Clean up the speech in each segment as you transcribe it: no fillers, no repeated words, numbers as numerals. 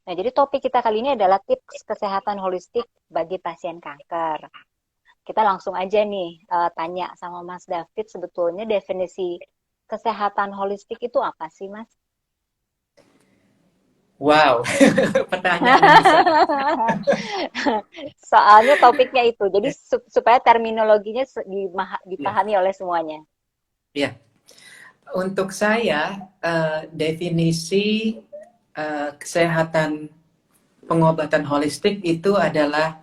Nah, jadi topik kita kali ini adalah tips kesehatan holistik bagi pasien kanker. Kita langsung aja nih tanya sama Mas David, sebetulnya definisi kesehatan holistik itu apa sih, Mas? Wow, pertanyaan yang besar. Soalnya topiknya itu, jadi Ya, supaya terminologinya ya, dipahami oleh semuanya. ya. Untuk saya, definisi kesehatan pengobatan holistik itu adalah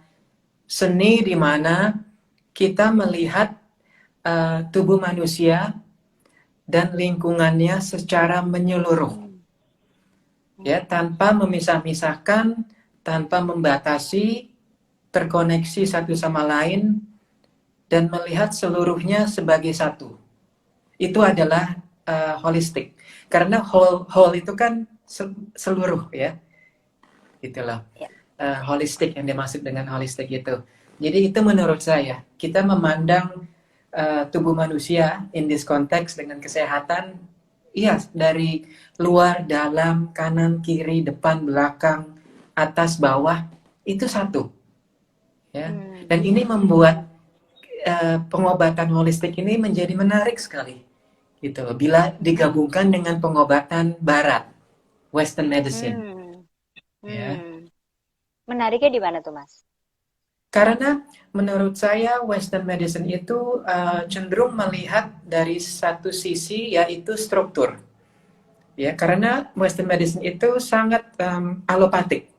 seni di mana kita melihat tubuh manusia dan lingkungannya secara menyeluruh, Hmm. ya, Hmm. tanpa memisah-misahkan, tanpa membatasi, terkoneksi satu sama lain, dan melihat seluruhnya sebagai satu. Itu adalah holistik. Karena whole itu kan seluruh, ya, itulah Ya. holistik yang dimaksud dengan holistik itu. Jadi itu menurut saya kita memandang tubuh manusia in this context dengan kesehatan, iya, dari luar, dalam, kanan, kiri, depan, belakang, atas, bawah, itu satu, ya. Hmm. Dan ini membuat pengobatan holistik ini menjadi menarik sekali, gitu loh, bila digabungkan dengan pengobatan barat, Western medicine, Hmm. ya. Hmm. Menariknya di mana tuh, Mas? Karena menurut saya Western medicine itu cenderung melihat dari satu sisi, yaitu struktur, ya. Karena Western medicine itu sangat alopatik,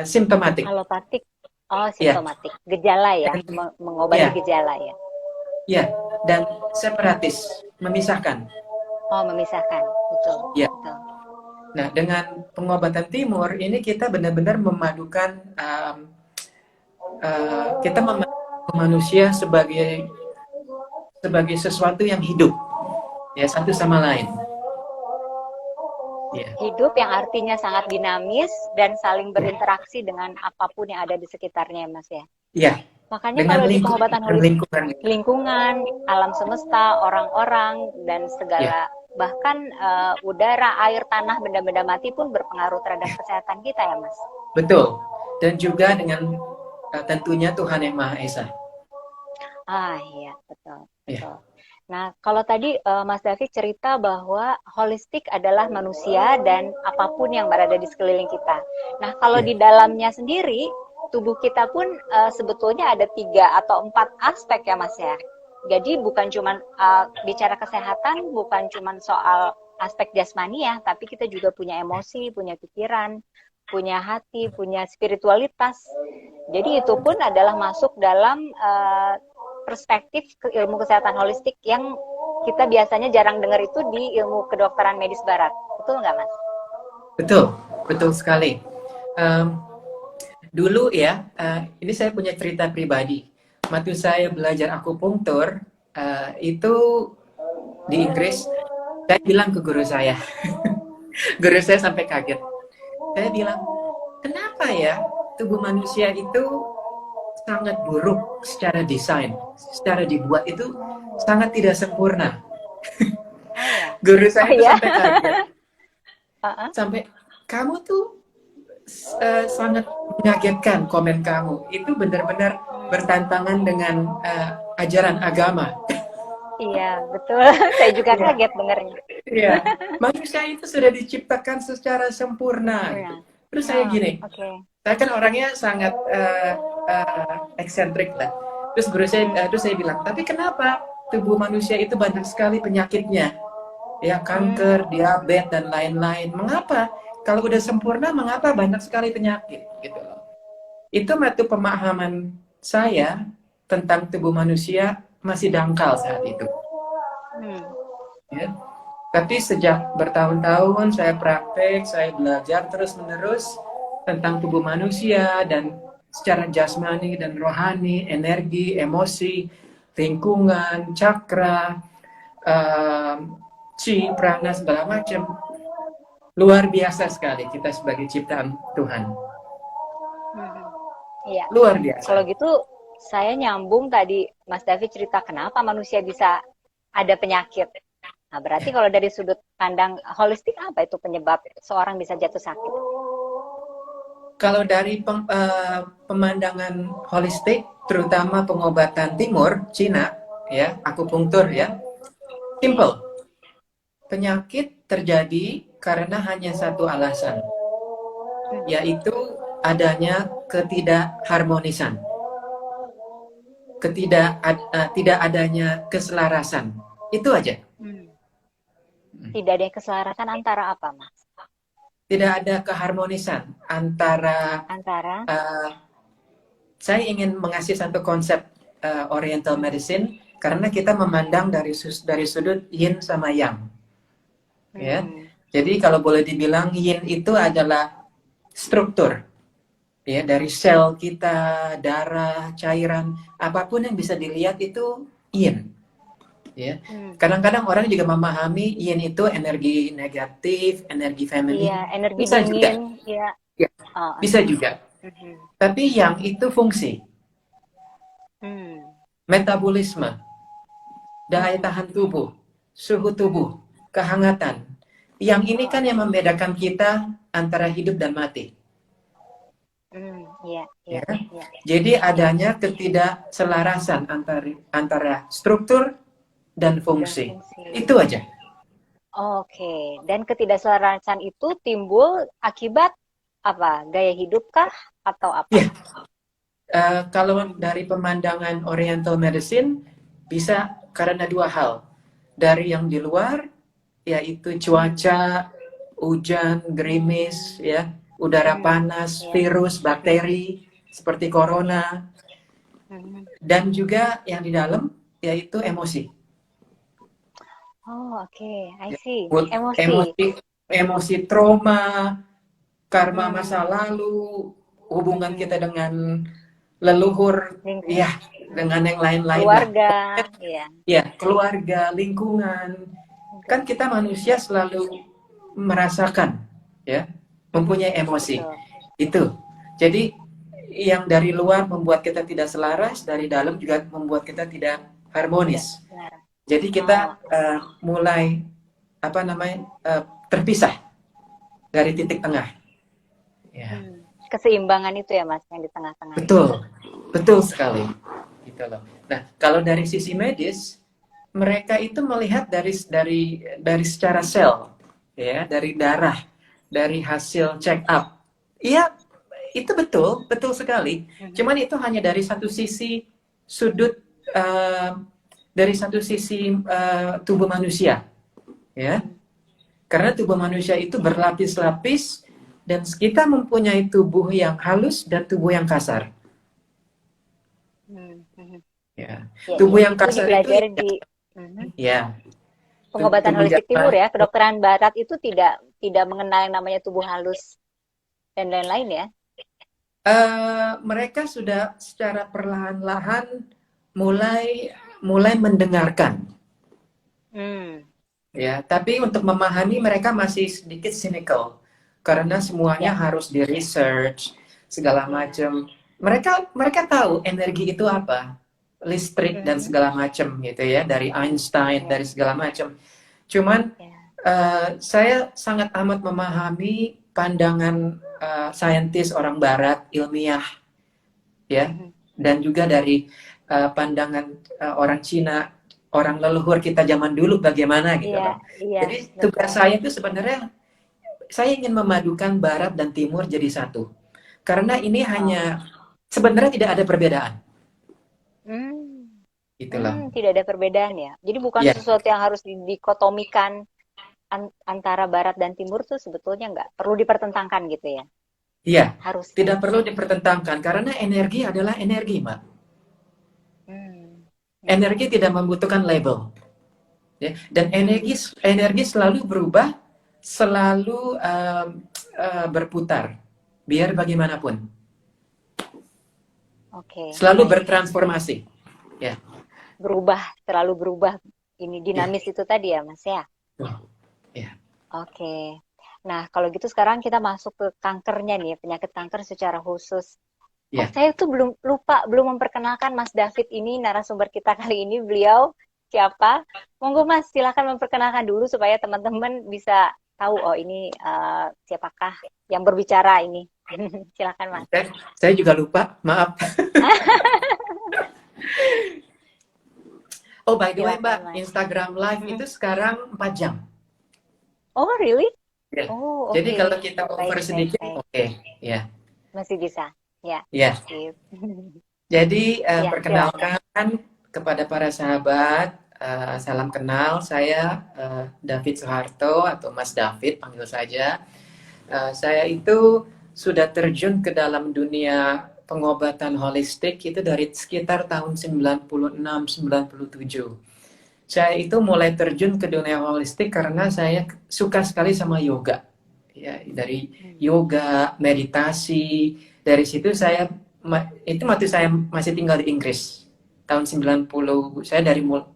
simptomatik, Alopatik. Oh, ya. simptomatik. Gejala ya, Dan mengobati ya, gejala ya. ya, dan separatis, memisahkan, Oh, memisahkan. Betul, ya. betul. Nah, dengan pengobatan timur ini kita benar-benar memadukan, kita memandang manusia sebagai sebagai sesuatu yang hidup, ya, satu sama lain, ya. Hidup yang artinya sangat dinamis dan saling Ya, berinteraksi dengan apapun yang ada di sekitarnya, Mas ya. ya, Makanya dengan kalau di lingkungan pengobatan dan holistik, lingkungan, lingkungan, alam semesta, orang-orang, dan ya, segala, bahkan udara, air, tanah, benda-benda mati pun berpengaruh terhadap kesehatan kita ya, Mas. betul. Dan juga dengan tentunya Tuhan yang Maha Esa, Ah iya, betul, ya, betul. Nah, kalau tadi Mas David cerita bahwa holistik adalah manusia dan apapun yang berada di sekeliling kita. Nah, kalau ya, di dalamnya sendiri, tubuh kita pun sebetulnya ada 3 atau 4 aspek ya, Mas ya. Jadi bukan cuma bicara kesehatan, bukan cuma soal aspek jasmani ya, tapi kita juga punya emosi, punya pikiran, punya hati, punya spiritualitas. Jadi itu pun adalah masuk dalam perspektif ke ilmu kesehatan holistik yang kita biasanya jarang dengar itu di ilmu kedokteran medis barat. Betul nggak, Mas? betul, betul sekali. Um, Dulu, ya, ini saya punya cerita pribadi. Waktu saya belajar akupunktur itu di Inggris, saya bilang ke guru saya, guru saya sampai kaget. Saya bilang, kenapa ya tubuh manusia itu sangat buruk secara desain, secara dibuat itu sangat tidak sempurna. Oh ya. Guru Oh saya itu ya. sampai kaget, Uh-uh. sampai kamu tuh sangat mengagetkan komen kamu. Itu benar-benar bertentangan dengan ajaran agama. Iya, betul. Saya juga Iya, kaget dengarnya. iya. Manusia itu sudah diciptakan secara sempurna, gitu. Sempurna. Terus saya Oh, gini, oke. Okay. saya kan orangnya sangat eksentrik lah. Terus terus saya bilang, tapi kenapa tubuh manusia itu banyak sekali penyakitnya? Ya, kanker, diabetes, dan lain-lain. Mengapa? Kalau udah sempurna, mengapa banyak sekali penyakit? Gitu loh. Itu waktu pemahaman saya tentang tubuh manusia masih dangkal saat itu. Hmm. Ya. Tapi sejak bertahun-tahun saya praktek, saya belajar terus-menerus tentang tubuh manusia dan secara jasmani dan rohani, energi, emosi, lingkungan, cakra, chi, prana, segala macam. Luar biasa sekali kita sebagai ciptaan Tuhan. Hmm. Iya. Luar Kalau biasa. gitu saya nyambung tadi Mas David cerita kenapa manusia bisa ada penyakit. Nah, berarti Ya. kalau dari sudut pandang holistik apa itu penyebab seorang bisa jatuh sakit? Kalau dari pemandangan holistik, terutama pengobatan timur, Cina, ya, akupunktur ya, simple. Penyakit terjadi karena hanya satu alasan, yaitu adanya ketidakharmonisan, tidak adanya keselarasan. Itu aja. Tidak ada keselarasan antara apa, Mas? Tidak ada keharmonisan antara Antara saya ingin mengasih satu konsep Oriental Medicine karena kita memandang dari sudut Yin sama Yang, ya. Jadi kalau boleh dibilang Yin itu adalah struktur, ya, dari sel kita, darah, cairan, apapun yang bisa dilihat itu Yin, ya. Kadang-kadang orang juga memahami Yin itu energi negatif, energi feminin. Iya, energi Bisa dingin, juga, ya. ya, bisa juga. Tapi yang itu fungsi, metabolisme, daya tahan tubuh, suhu tubuh, kehangatan. Yang ini kan yang membedakan kita antara hidup dan mati. Ya. Jadi adanya ketidakselarasan antara struktur dan fungsi. Itu aja. Oke, dan ketidakselarasan itu timbul akibat apa? Gaya hidup kah atau apa? Ya. Kalau dari pemandangan Oriental Medicine bisa karena dua hal. Dari yang di luar, yaitu cuaca, hujan, gerimis, ya, udara panas, virus, bakteri seperti corona, dan juga yang di dalam yaitu emosi. Oh, oke, I see. Emosi trauma, karma masa lalu, hubungan kita dengan leluhur, ya, dengan yang lain-lain, keluarga, ya, keluarga, lingkungan. Kan kita manusia selalu merasakan, ya, mempunyai emosi. Itu. Jadi yang dari luar membuat kita tidak selaras, dari dalam juga membuat kita tidak harmonis. Jadi kita mulai terpisah dari titik tengah. Ya. Keseimbangan itu ya, Mas, yang di tengah-tengah. Betul sekali. Gitu loh. Nah, kalau dari sisi medis, mereka itu melihat dari secara sel, ya, dari darah, dari hasil check up. Iya, itu betul sekali. Cuman itu hanya dari satu sisi sudut, dari satu sisi tubuh manusia, ya. Karena tubuh manusia itu berlapis-lapis dan kita mempunyai tubuh yang halus dan tubuh yang kasar. Ya. Tubuh yang kasar itu ya. Pengobatan holistik timur ya, kedokteran barat itu tidak mengenal yang namanya tubuh halus dan lain-lain ya. Mereka sudah secara perlahan-lahan mulai mendengarkan. Ya, tapi untuk memahami mereka masih sedikit cynical karena semuanya harus di research segala macam. Mereka tahu energi itu apa, listrik dan segala macam gitu ya, dari Einstein, dari segala macam. Cuman saya sangat amat memahami pandangan saintis orang Barat, ilmiah, ya, dan juga dari pandangan orang Cina, orang leluhur kita zaman dulu bagaimana gitu loh. Jadi tugas saya itu sebenarnya saya ingin memadukan Barat dan Timur jadi satu. Karena ini hanya sebenarnya tidak ada perbedaan. Itulah. Tidak ada perbedaan ya. Jadi bukan sesuatu yang harus dikotomikan antara Barat dan Timur tuh sebetulnya nggak perlu dipertentangkan gitu ya. Iya. Tidak perlu dipertentangkan karena energi adalah energi, Mbak. Energi tidak membutuhkan label, ya. Dan energi selalu berubah, selalu berputar, biar bagaimanapun. Selalu bertransformasi, ya. Selalu berubah. Ini dinamis itu tadi ya, Mas ya. Ya. Oke. Nah, kalau gitu sekarang kita masuk ke kankernya nih, penyakit kanker secara khusus. Saya tuh belum memperkenalkan Mas David ini, narasumber kita kali ini. Beliau siapa? Monggo Mas, silakan memperkenalkan dulu supaya teman-teman bisa tahu oh ini siapakah yang berbicara ini. Silakan Mas. Saya juga lupa, maaf. Oh, by the way, Silakan Mbak, Mas. Instagram Live itu sekarang 4 jam. Oh really? Ya. Oh Jadi oke. kalau kita Baik over baik sedikit, baik. oke. Ya. Masih bisa. Ya. Ya. Sip. Jadi, Ya silakan. perkenalkan kepada para sahabat, salam kenal. Saya David Soeharto atau Mas David, panggil saja. Saya itu sudah terjun ke dalam dunia pengobatan holistik itu dari sekitar tahun 96-97. Saya itu mulai terjun ke dunia holistik karena saya suka sekali sama yoga. Ya, dari yoga, meditasi, dari situ saya itu waktu saya masih tinggal di Inggris. Tahun 90, saya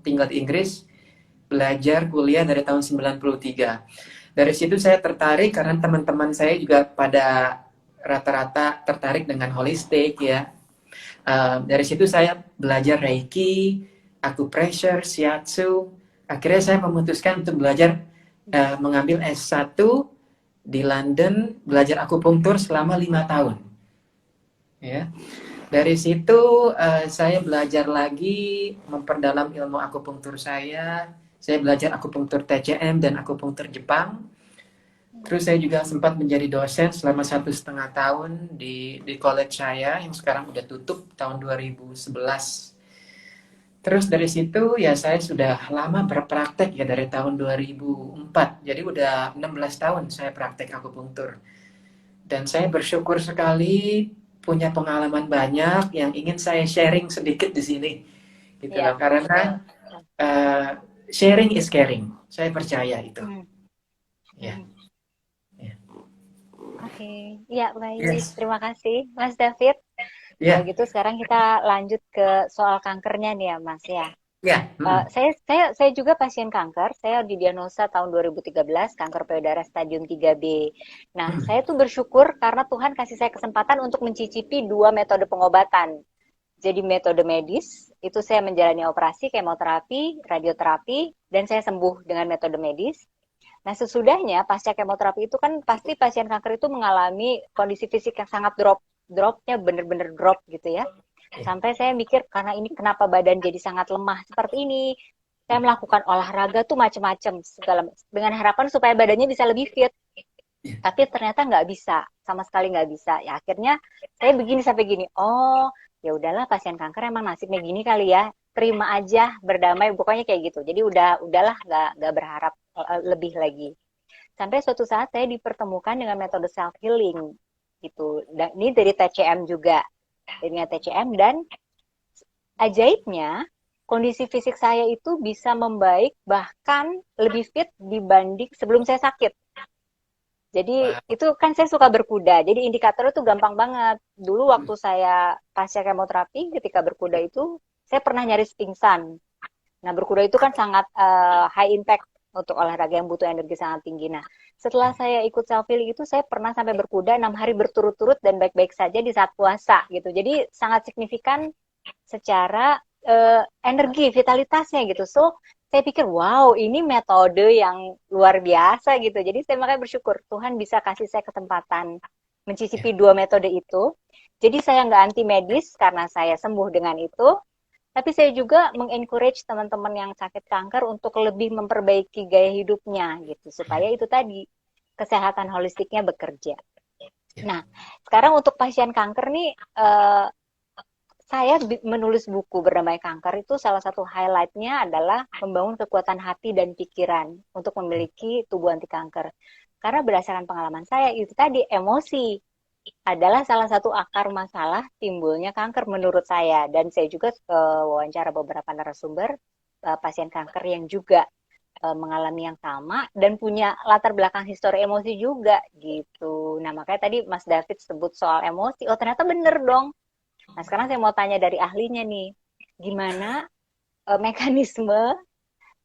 tinggal di Inggris, belajar kuliah dari tahun 93. Dari situ saya tertarik karena teman-teman saya juga pada rata-rata tertarik dengan holistik ya. Dari situ saya belajar Reiki, acupressure, shiatsu. Akhirnya saya memutuskan untuk belajar mengambil S1 di London, belajar akupunktur selama 5 tahun. Ya. Dari situ saya belajar lagi memperdalam ilmu akupunktur saya. Saya belajar akupunktur TCM dan akupunktur Jepang. Terus saya juga sempat menjadi dosen selama 1,5 tahun di college saya yang sekarang udah tutup tahun 2011. Terus dari situ ya saya sudah lama berpraktek ya dari tahun 2004. Jadi udah 16 tahun saya praktek akupunktur. Dan saya bersyukur sekali punya pengalaman banyak yang ingin saya sharing sedikit di sini. Gitu Ya. loh. Karena sharing is caring. Saya percaya itu. Ya. Oke, ya baik. Yes. Terima kasih, Mas David. Kalau Ya. gitu sekarang kita lanjut ke soal kankernya nih ya, Mas ya. Ya. Saya juga pasien kanker. Saya didiagnosa tahun 2013 kanker payudara stadium 3B. Nah, saya tuh bersyukur karena Tuhan kasih saya kesempatan untuk mencicipi 2 metode pengobatan. Jadi metode medis, itu saya menjalani operasi, kemoterapi, radioterapi, dan saya sembuh dengan metode medis. Nah, sesudahnya pasca kemoterapi itu kan pasti pasien kanker itu mengalami kondisi fisik yang sangat dropnya bener-bener drop gitu ya. Sampai saya mikir karena ini kenapa badan jadi sangat lemah seperti ini. Saya melakukan olahraga tuh macam-macam segala dengan harapan supaya badannya bisa lebih fit. Tapi ternyata nggak bisa, sama sekali nggak bisa. Ya akhirnya saya begini sampai gini. Oh, ya udahlah pasien kanker emang nasibnya gini kali ya. Terima aja, berdamai, pokoknya kayak gitu. Jadi udahlah nggak berharap lebih lagi. Sampai suatu saat saya dipertemukan dengan metode self healing gitu. Dan ini dari TCM juga, dengan TCM dan ajaibnya kondisi fisik saya itu bisa membaik bahkan lebih fit dibanding sebelum saya sakit. Jadi itu kan saya suka berkuda. Jadi indikator itu gampang banget. Dulu waktu saya pasca kemoterapi ketika berkuda itu saya pernah nyaris pingsan. Nah, berkuda itu kan sangat high impact untuk olahraga yang butuh energi sangat tinggi. Nah, setelah saya ikut self healing itu saya pernah sampai berkuda 6 hari berturut-turut dan baik-baik saja di saat puasa gitu. Jadi sangat signifikan secara energi, vitalitasnya gitu. So, saya pikir wow, ini metode yang luar biasa gitu. Jadi saya makanya bersyukur Tuhan bisa kasih saya kesempatan mencicipi 2 metode itu. Jadi saya nggak anti medis karena saya sembuh dengan itu. Tapi saya juga mengencourage teman-teman yang sakit kanker untuk lebih memperbaiki gaya hidupnya gitu supaya itu tadi kesehatan holistiknya bekerja. Nah, sekarang untuk pasien kanker nih saya menulis buku Berdamai Kanker itu salah satu highlight-nya adalah membangun kekuatan hati dan pikiran untuk memiliki tubuh anti kanker. Karena berdasarkan pengalaman saya itu tadi emosi adalah salah satu akar masalah timbulnya kanker menurut saya. Dan saya juga wawancara beberapa narasumber pasien kanker yang juga mengalami yang sama dan punya latar belakang histori emosi juga gitu. Nah makanya tadi Mas David sebut soal emosi, oh ternyata bener dong. Nah sekarang saya mau tanya dari ahlinya nih, gimana mekanisme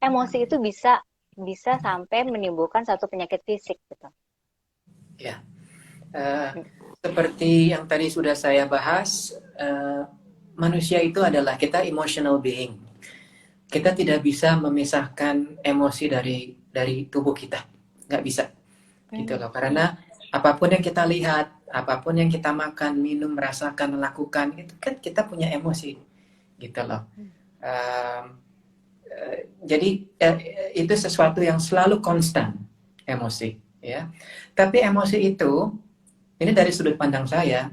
emosi itu bisa sampai menimbulkan satu penyakit fisik gitu. Ya. Seperti yang tadi sudah saya bahas, manusia itu adalah kita emotional being. Kita tidak bisa memisahkan emosi dari tubuh kita, nggak bisa. gitu loh. Karena apapun yang kita lihat, apapun yang kita makan, minum, rasakan, lakukan, itu kan kita punya emosi, gitu loh. Jadi itu sesuatu yang selalu konstan, emosi, ya. Tapi emosi itu, ini dari sudut pandang saya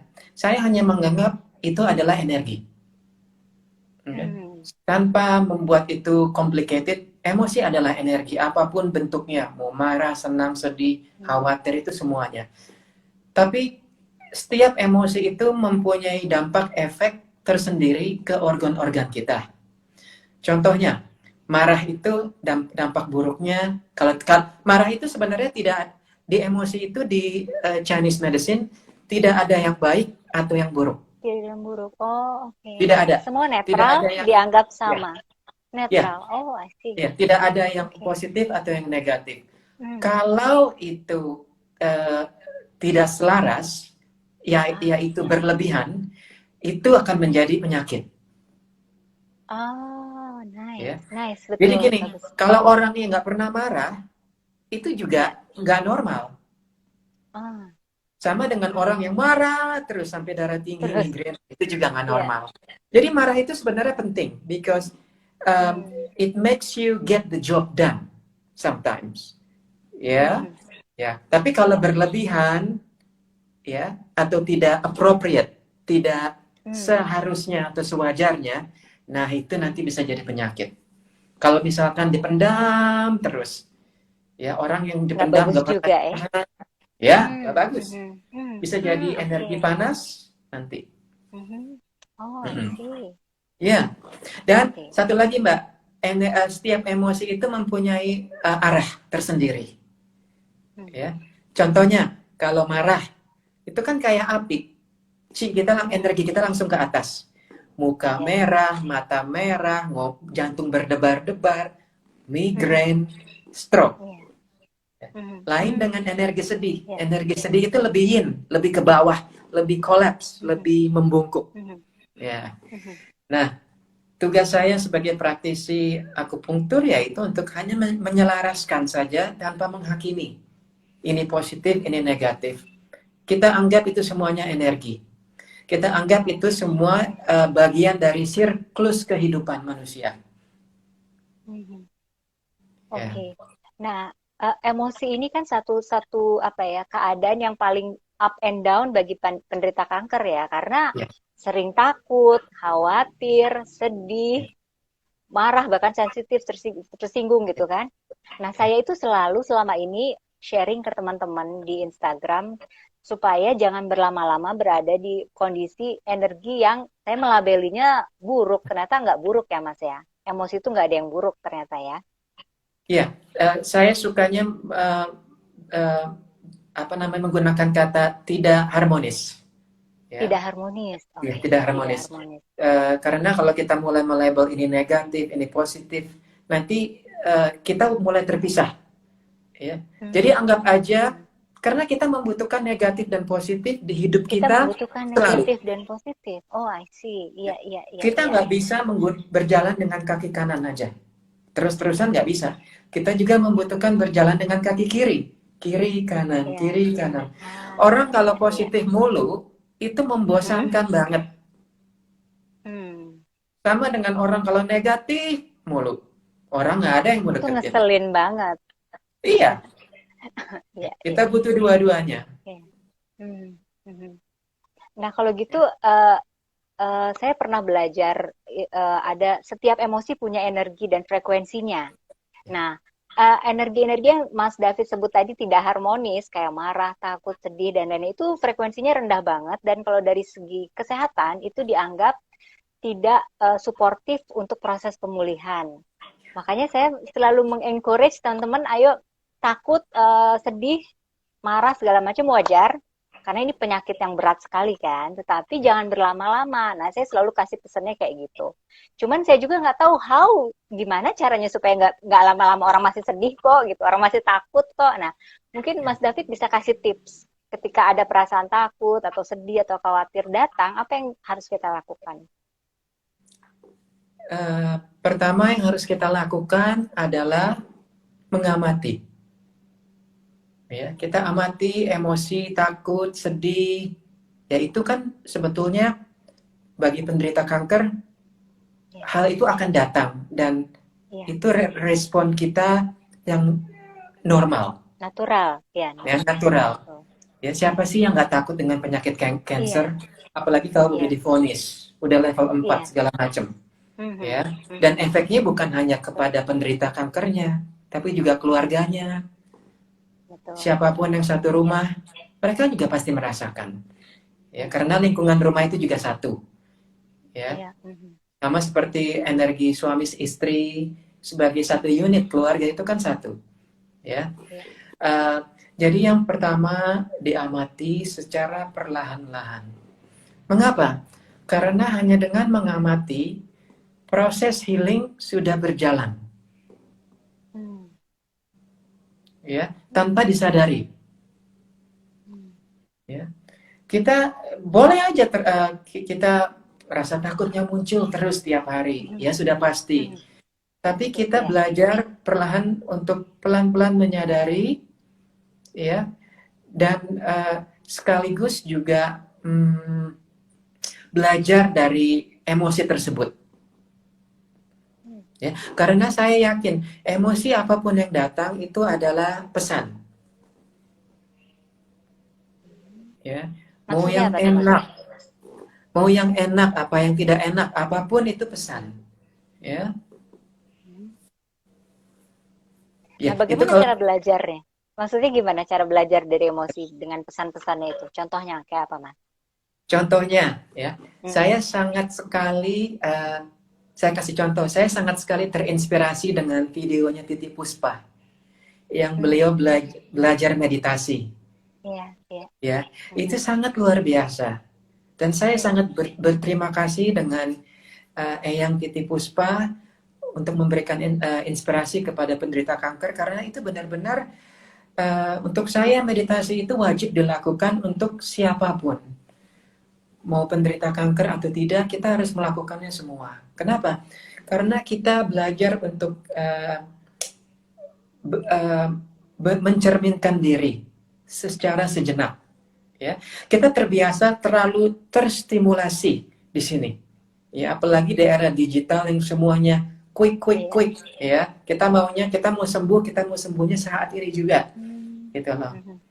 hanya menganggap itu adalah energi. Okay? Tanpa membuat itu complicated, emosi adalah energi, apapun bentuknya, mau marah, senang, sedih, khawatir, itu semuanya. Tapi setiap emosi itu mempunyai dampak efek tersendiri ke organ-organ kita. Contohnya, marah itu dampak buruknya, kalau marah itu sebenarnya tidak, di emosi itu di Chinese medicine tidak ada yang baik atau yang buruk. Tidak yang buruk. Oh, oke. Tidak ada. Semua Tidak netral ada yang dianggap ya, sama. ya, Netral. Oh, I see. ya, tidak ada yang Oke. positif atau yang negatif. Kalau itu tidak selaras, yaitu berlebihan, itu akan menjadi penyakit. Oh, nice. Ya. Nice, Jadi betul. gini, Bagus. kalau orangnya nggak pernah marah, itu juga nggak normal. Sama dengan orang yang marah terus sampai darah tinggi, Terus, migrain, itu juga nggak ya. normal. Jadi marah itu sebenarnya penting, because it makes you get the job done sometimes. Ya, ya. Tapi kalau berlebihan, ya, atau tidak appropriate, tidak seharusnya atau sewajarnya, nah itu nanti bisa jadi penyakit. Kalau misalkan dipendam terus, ya, orang yang Nggak dipendam bagus nggak pernah juga ya. ya, nggak bagus. Bisa jadi Oke. energi panas nanti. Oh, I see. Ya, dan Oke. satu lagi Mbak, setiap emosi itu mempunyai arah tersendiri. Ya, contohnya kalau marah itu kan kayak api, energi kita langsung ke atas, muka merah, mata merah, jantung berdebar-debar, migrain, stroke. Lain dengan energi sedih. Energi sedih itu lebih yin, lebih ke bawah, lebih collapse, lebih membungkuk. Ya. Nah, tugas saya sebagai praktisi akupunktur yaitu untuk hanya menyelaraskan saja tanpa menghakimi. Ini positif, ini negatif. Kita anggap itu semuanya energi. Kita anggap itu semua bagian dari siklus kehidupan manusia. Oke. Nah, emosi ini kan satu apa ya, keadaan yang paling up and down bagi penderita kanker ya, karena sering takut, khawatir, sedih, marah, bahkan sensitif, tersinggung gitu kan. Nah, saya itu selalu selama ini sharing ke teman-teman di Instagram supaya jangan berlama-lama berada di kondisi energi yang saya melabelinya buruk. Ternyata nggak buruk ya, Mas ya. Emosi itu nggak ada yang buruk ternyata ya. Iya, saya sukanya menggunakan kata tidak harmonis. Ya. Tidak harmonis. Ya, tidak harmonis. Karena kalau kita mulai melabel ini negatif, ini positif, nanti kita mulai terpisah. Ya. Jadi anggap aja, karena kita membutuhkan negatif dan positif di hidup Kita kita membutuhkan selalu. negatif dan positif. Oh, I see. Iya, iya, iya. Kita nggak bisa berjalan dengan kaki kanan aja. Terus-terusan nggak bisa. Kita juga membutuhkan berjalan dengan kaki kiri. Kiri, kanan, kiri, kanan. Orang kalau positif mulu, itu membosankan banget. Sama dengan orang kalau negatif mulu. Orang nggak ada yang mau Itu deketin. ngeselin banget. Iya. Kita butuh dua-duanya. Nah, kalau gitu saya pernah belajar ada setiap emosi punya energi dan frekuensinya. Nah, energi-energi yang Mas David sebut tadi tidak harmonis, kayak marah, takut, sedih, dan lain-lain, itu frekuensinya rendah banget. Dan kalau dari segi kesehatan, itu dianggap tidak suportif untuk proses pemulihan. Makanya saya selalu mengencourage teman-teman, ayo takut, sedih, marah, segala macam wajar. Karena ini penyakit yang berat sekali kan, tetapi jangan berlama-lama. Nah, saya selalu kasih pesannya kayak gitu. Cuman saya juga nggak tahu gimana caranya supaya nggak lama-lama orang masih sedih kok gitu, orang masih takut kok. Nah, mungkin Mas David bisa kasih tips ketika ada perasaan takut atau sedih atau khawatir datang, apa yang harus kita lakukan? Pertama yang harus kita lakukan adalah mengamati. Ya, kita amati emosi, takut, sedih. Ya itu kan sebetulnya bagi penderita kanker Ya, hal itu akan datang dan ya. itu respon kita yang normal, Natural, ya, ya natural. natural. Betul. Ya siapa sih yang nggak takut dengan penyakit Iya, cancer, apalagi kalau udah iya, divonis, udah level 4 iya. segala macam, Mhm, ya. Dan mhm. efeknya bukan hanya kepada penderita kankernya, tapi juga keluarganya, Betul, siapapun yang betul. satu Ya, rumah, mereka juga pasti merasakan. Ya, mhm, karena lingkungan rumah itu juga satu, ya. iya, mhm. Sama seperti energi suami istri sebagai satu unit keluarga itu kan satu, ya. Iya. Uh, jadi yang pertama diamati secara perlahan-lahan. Mengapa? Karena hanya dengan mengamati proses healing sudah berjalan, Hmm, ya, tanpa disadari. hmm. Ya, kita boleh aja kita rasa takutnya muncul terus tiap hari, Mhm, ya sudah pasti. mhm. Tapi Pasti, kita ya. belajar perlahan untuk pelan-pelan menyadari, ya, dan sekaligus juga belajar dari emosi tersebut. Hmm. Ya, karena saya yakin emosi apapun yang datang itu adalah pesan. Ya, mau Maksudnya yang apa tuh, Mas? enak, mau yang enak, apa yang tidak enak, apapun itu pesan. Ya, Hmm. ya Nah, itu bagaimana kalau cara belajarnya? Maksudnya gimana cara belajar dari emosi dengan pesan-pesannya itu? Contohnya kayak apa, Mas? contohnya, ya, Mhm. saya sangat sekali, saya kasih contoh, saya sangat sekali terinspirasi dengan videonya Titi Puspa yang Hmm. beliau belajar meditasi. Iya, iya. Ya, itu Mhm. sangat luar biasa. Dan saya Iya. sangat berterima kasih dengan Eyang Titi Puspa untuk memberikan inspirasi kepada penderita kanker karena itu benar-benar untuk saya meditasi itu wajib dilakukan untuk siapapun. Mau penderita kanker atau tidak, kita harus melakukannya semua. Kenapa? Karena kita belajar untuk be- uh, mencerminkan diri secara sejenak. Ya, kita terbiasa terlalu terstimulasi di sini. Ya, apalagi di era digital yang semuanya quick, quick, Iya. quick. Ya, kita maunya, kita mau sembuh, kita mau sembuhnya saat ini juga, Hmm. gitu loh. Mhm.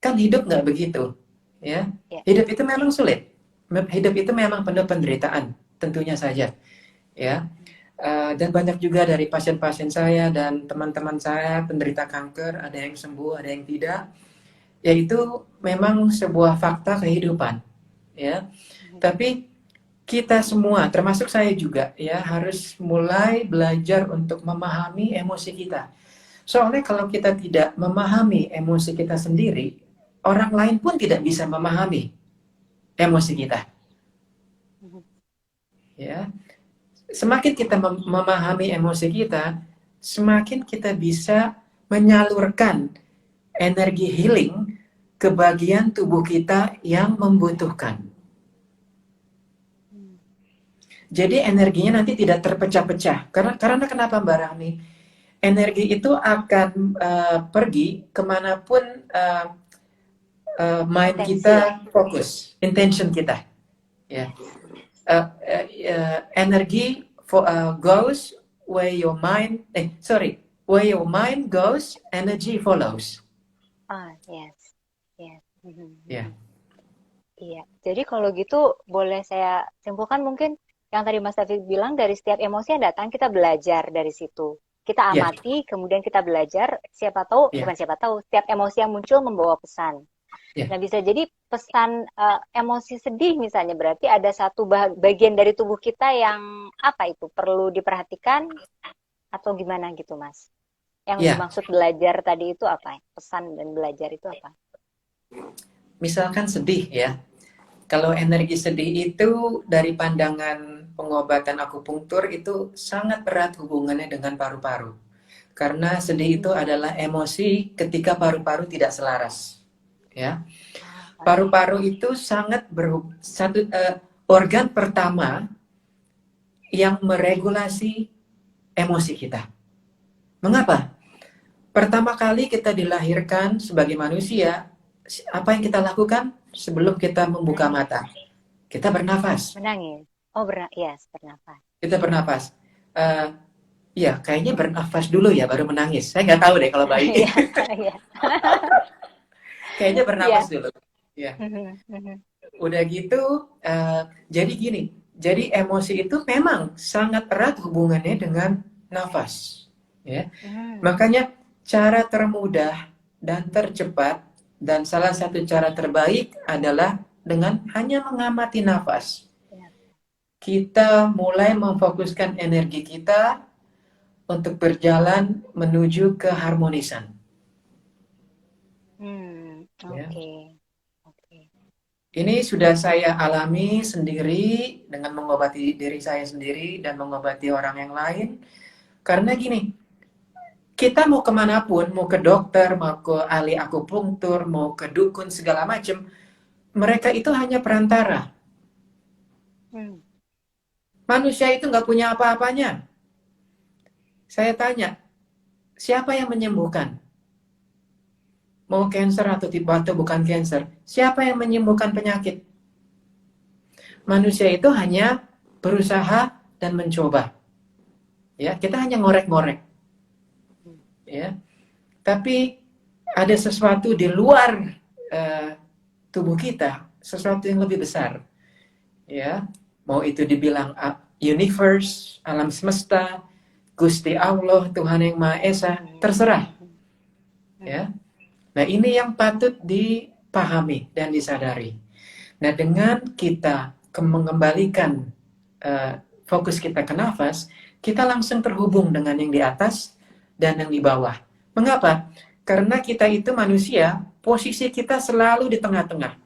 Kan hidup nggak begitu, ya. Iya. Hidup itu memang sulit. Hidup itu memang penuh penderitaan, tentunya saja, ya. Dan banyak juga dari pasien-pasien saya dan teman-teman saya penderita kanker, ada yang sembuh, ada yang tidak. Yaitu memang sebuah fakta kehidupan, ya. Mhm. Tapi kita semua, termasuk saya juga, ya harus mulai belajar untuk memahami emosi kita. Soalnya kalau kita tidak memahami emosi kita sendiri, orang lain pun tidak bisa memahami emosi kita. Mhm. Ya, semakin kita memahami emosi kita, semakin kita bisa menyalurkan energi healing ke bagian tubuh kita yang membutuhkan. Hmm. Jadi energinya nanti tidak terpecah-pecah. Karena kenapa Mbak Rahmi? Energi itu akan pergi kemanapun mind Intensi ya. kita fokus, intention kita. Ya, Yes. energi goes where your mind. Sorry, where your mind goes, energy follows. Ah, yes. Yes. Mhm, Ya, mhm. Iya. Jadi kalau gitu boleh saya simpulkan mungkin yang tadi Mas David bilang dari setiap emosi yang datang kita belajar dari situ. Kita ya, amati, kemudian kita belajar. Siapa tahu, ya, bukan siapa tahu, setiap emosi yang muncul membawa pesan. ya. Nah, bisa jadi pesan emosi sedih misalnya berarti ada satu bagian dari tubuh kita yang apa itu perlu diperhatikan atau gimana gitu, Mas? Yang Ya, dimaksud belajar tadi itu apa? Pesan dan belajar itu apa? misalkan sedih ya. Kalau energi sedih itu dari pandangan pengobatan akupunktur itu sangat erat hubungannya dengan paru-paru. Karena sedih itu Hmm. adalah emosi ketika paru-paru tidak selaras. Ya, Ah, oke. paru-paru itu sangat satu organ pertama yang meregulasi emosi kita. Mengapa? pertama kali kita dilahirkan sebagai manusia, apa yang kita lakukan sebelum kita membuka Menangis. mata? Kita bernafas. Menangis. Oh, yes, bernafas. Kita bernafas. Uh, ya, kayaknya bernafas dulu ya, baru menangis. Saya nggak tahu deh kalau bayi. Iya, iya. Kayaknya bernafas Iya. dulu. Ya. Mhm, mhm. Udah gitu, jadi gini. Jadi emosi itu memang sangat erat hubungannya dengan nafas. Ya. Hmm. Makanya cara termudah dan tercepat dan salah satu cara terbaik adalah dengan hanya mengamati nafas. Iya. Kita mulai memfokuskan energi kita untuk berjalan menuju keharmonisan. Ya. Oke. Oke. Ini sudah saya alami sendiri dengan mengobati diri saya sendiri dan mengobati orang yang lain. Karena gini, kita mau kemanapun, mau ke dokter, mau ke ahli akupunktur, mau ke dukun segala macam, mereka itu hanya perantara. Hmm. Manusia itu nggak punya apa-apanya. Saya tanya, siapa yang menyembuhkan? Mau cancer atau bukan cancer? Siapa yang menyembuhkan penyakit? Manusia itu hanya berusaha dan mencoba. Ya, kita hanya ngorek-ngorek. Ya, tapi ada sesuatu di luar tubuh kita, sesuatu yang lebih besar. Ya, mau itu dibilang universe, alam semesta, Gusti Allah, Tuhan yang Maha Esa, terserah. Ya. Nah, ini yang patut dipahami dan disadari. Nah, dengan kita mengembalikan fokus kita ke nafas, kita langsung terhubung dengan yang di atas dan yang di bawah. Mengapa? Karena kita itu manusia, posisi kita selalu di tengah-tengah.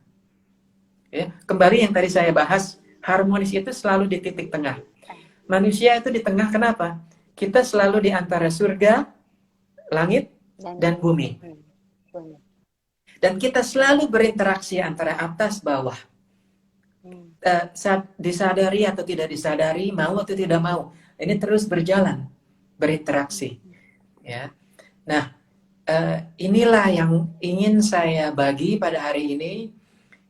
Ya, kembali yang tadi saya bahas, harmonis itu selalu di titik tengah. Manusia itu di tengah, kenapa? Kita selalu di antara surga, langit, dan bumi. Dan kita selalu berinteraksi antara atas bawah. Disadari atau tidak disadari, mau atau tidak mau, ini terus berjalan, berinteraksi. Ya. Nah, inilah yang ingin saya bagi pada hari ini.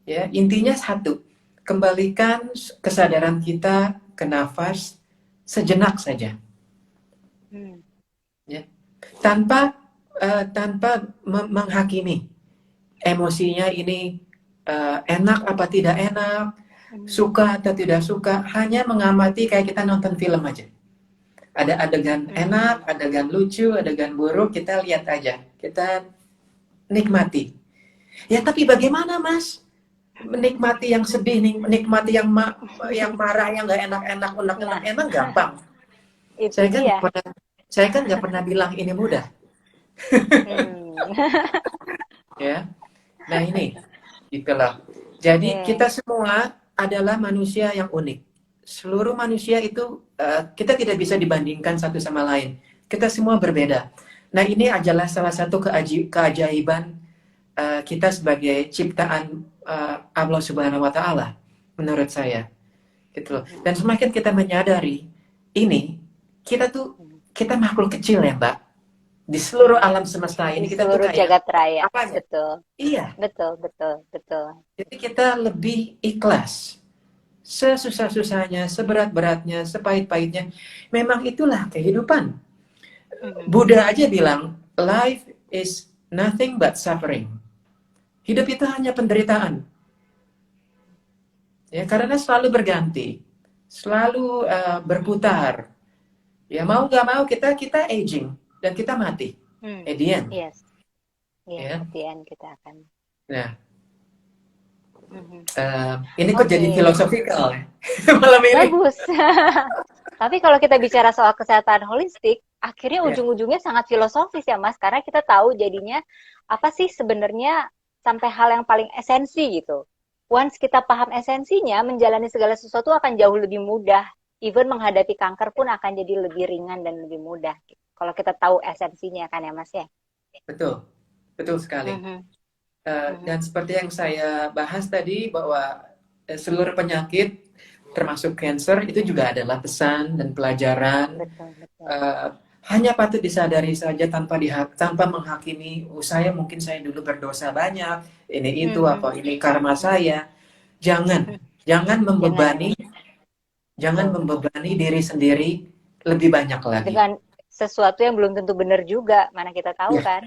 Ya, intinya satu, kembalikan kesadaran kita ke nafas sejenak saja. Ya. Tanpa menghakimi emosinya ini enak apa tidak enak, suka atau tidak suka, hanya mengamati kayak kita nonton film aja. Ada adegan enak, adegan lucu, adegan buruk, kita lihat aja, kita nikmati. Ya tapi bagaimana Mas? Menikmati yang sedih, menikmati yang marah, yang nggak enak-enak, unek-unek, emang gampang. Saya kan nggak pernah bilang ini mudah. Ya, nah ini, itulah. Jadi kita semua adalah manusia yang unik. Seluruh manusia itu kita tidak bisa dibandingkan satu sama lain. Kita semua berbeda. Nah ini adalah salah satu keajaiban kita sebagai ciptaan Allah Subhanahu Wa Taala, menurut saya, gitu loh. Dan semakin kita menyadari ini, kita makhluk kecil ya Mbak, di seluruh alam semesta ini, kita seluruh tuh kayak jagat raya. apa? Betul. Iya. Betul. Jadi kita lebih ikhlas, sesusah-susahnya, seberat-beratnya, sepahit-pahitnya. Memang itulah kehidupan. Buddha aja bilang, life is nothing but suffering. Hidup itu hanya penderitaan. Ya, karena selalu berganti, selalu berputar. Ya mau nggak mau kita aging dan kita mati. At the end. Yes. At the end kita akan. Nah, ini kok jadi filosofikal ya? Malam ini. Bagus. Tapi kalau kita bicara soal kesehatan holistik, akhirnya ujung-ujungnya sangat filosofis ya Mas, karena kita tahu jadinya apa sih sebenarnya sampai hal yang paling esensi gitu. Once kita paham esensinya, menjalani segala sesuatu akan jauh lebih mudah. Even menghadapi kanker pun akan jadi lebih ringan dan lebih mudah. Gitu. Kalau kita tahu esensinya kan ya Mas ya. Betul, betul sekali. Dan seperti yang saya bahas tadi bahwa seluruh penyakit termasuk cancer itu juga adalah pesan dan pelajaran. Betul. hanya patut disadari saja tanpa menghakimi, oh saya dulu berdosa banyak, ini itu apa, ini karma saya. Jangan, jangan Jangan ya membebani, Mas. jangan Betul. membebani diri sendiri lebih banyak lagi. Dengan sesuatu yang belum tentu benar juga, mana kita tahu Ya, kan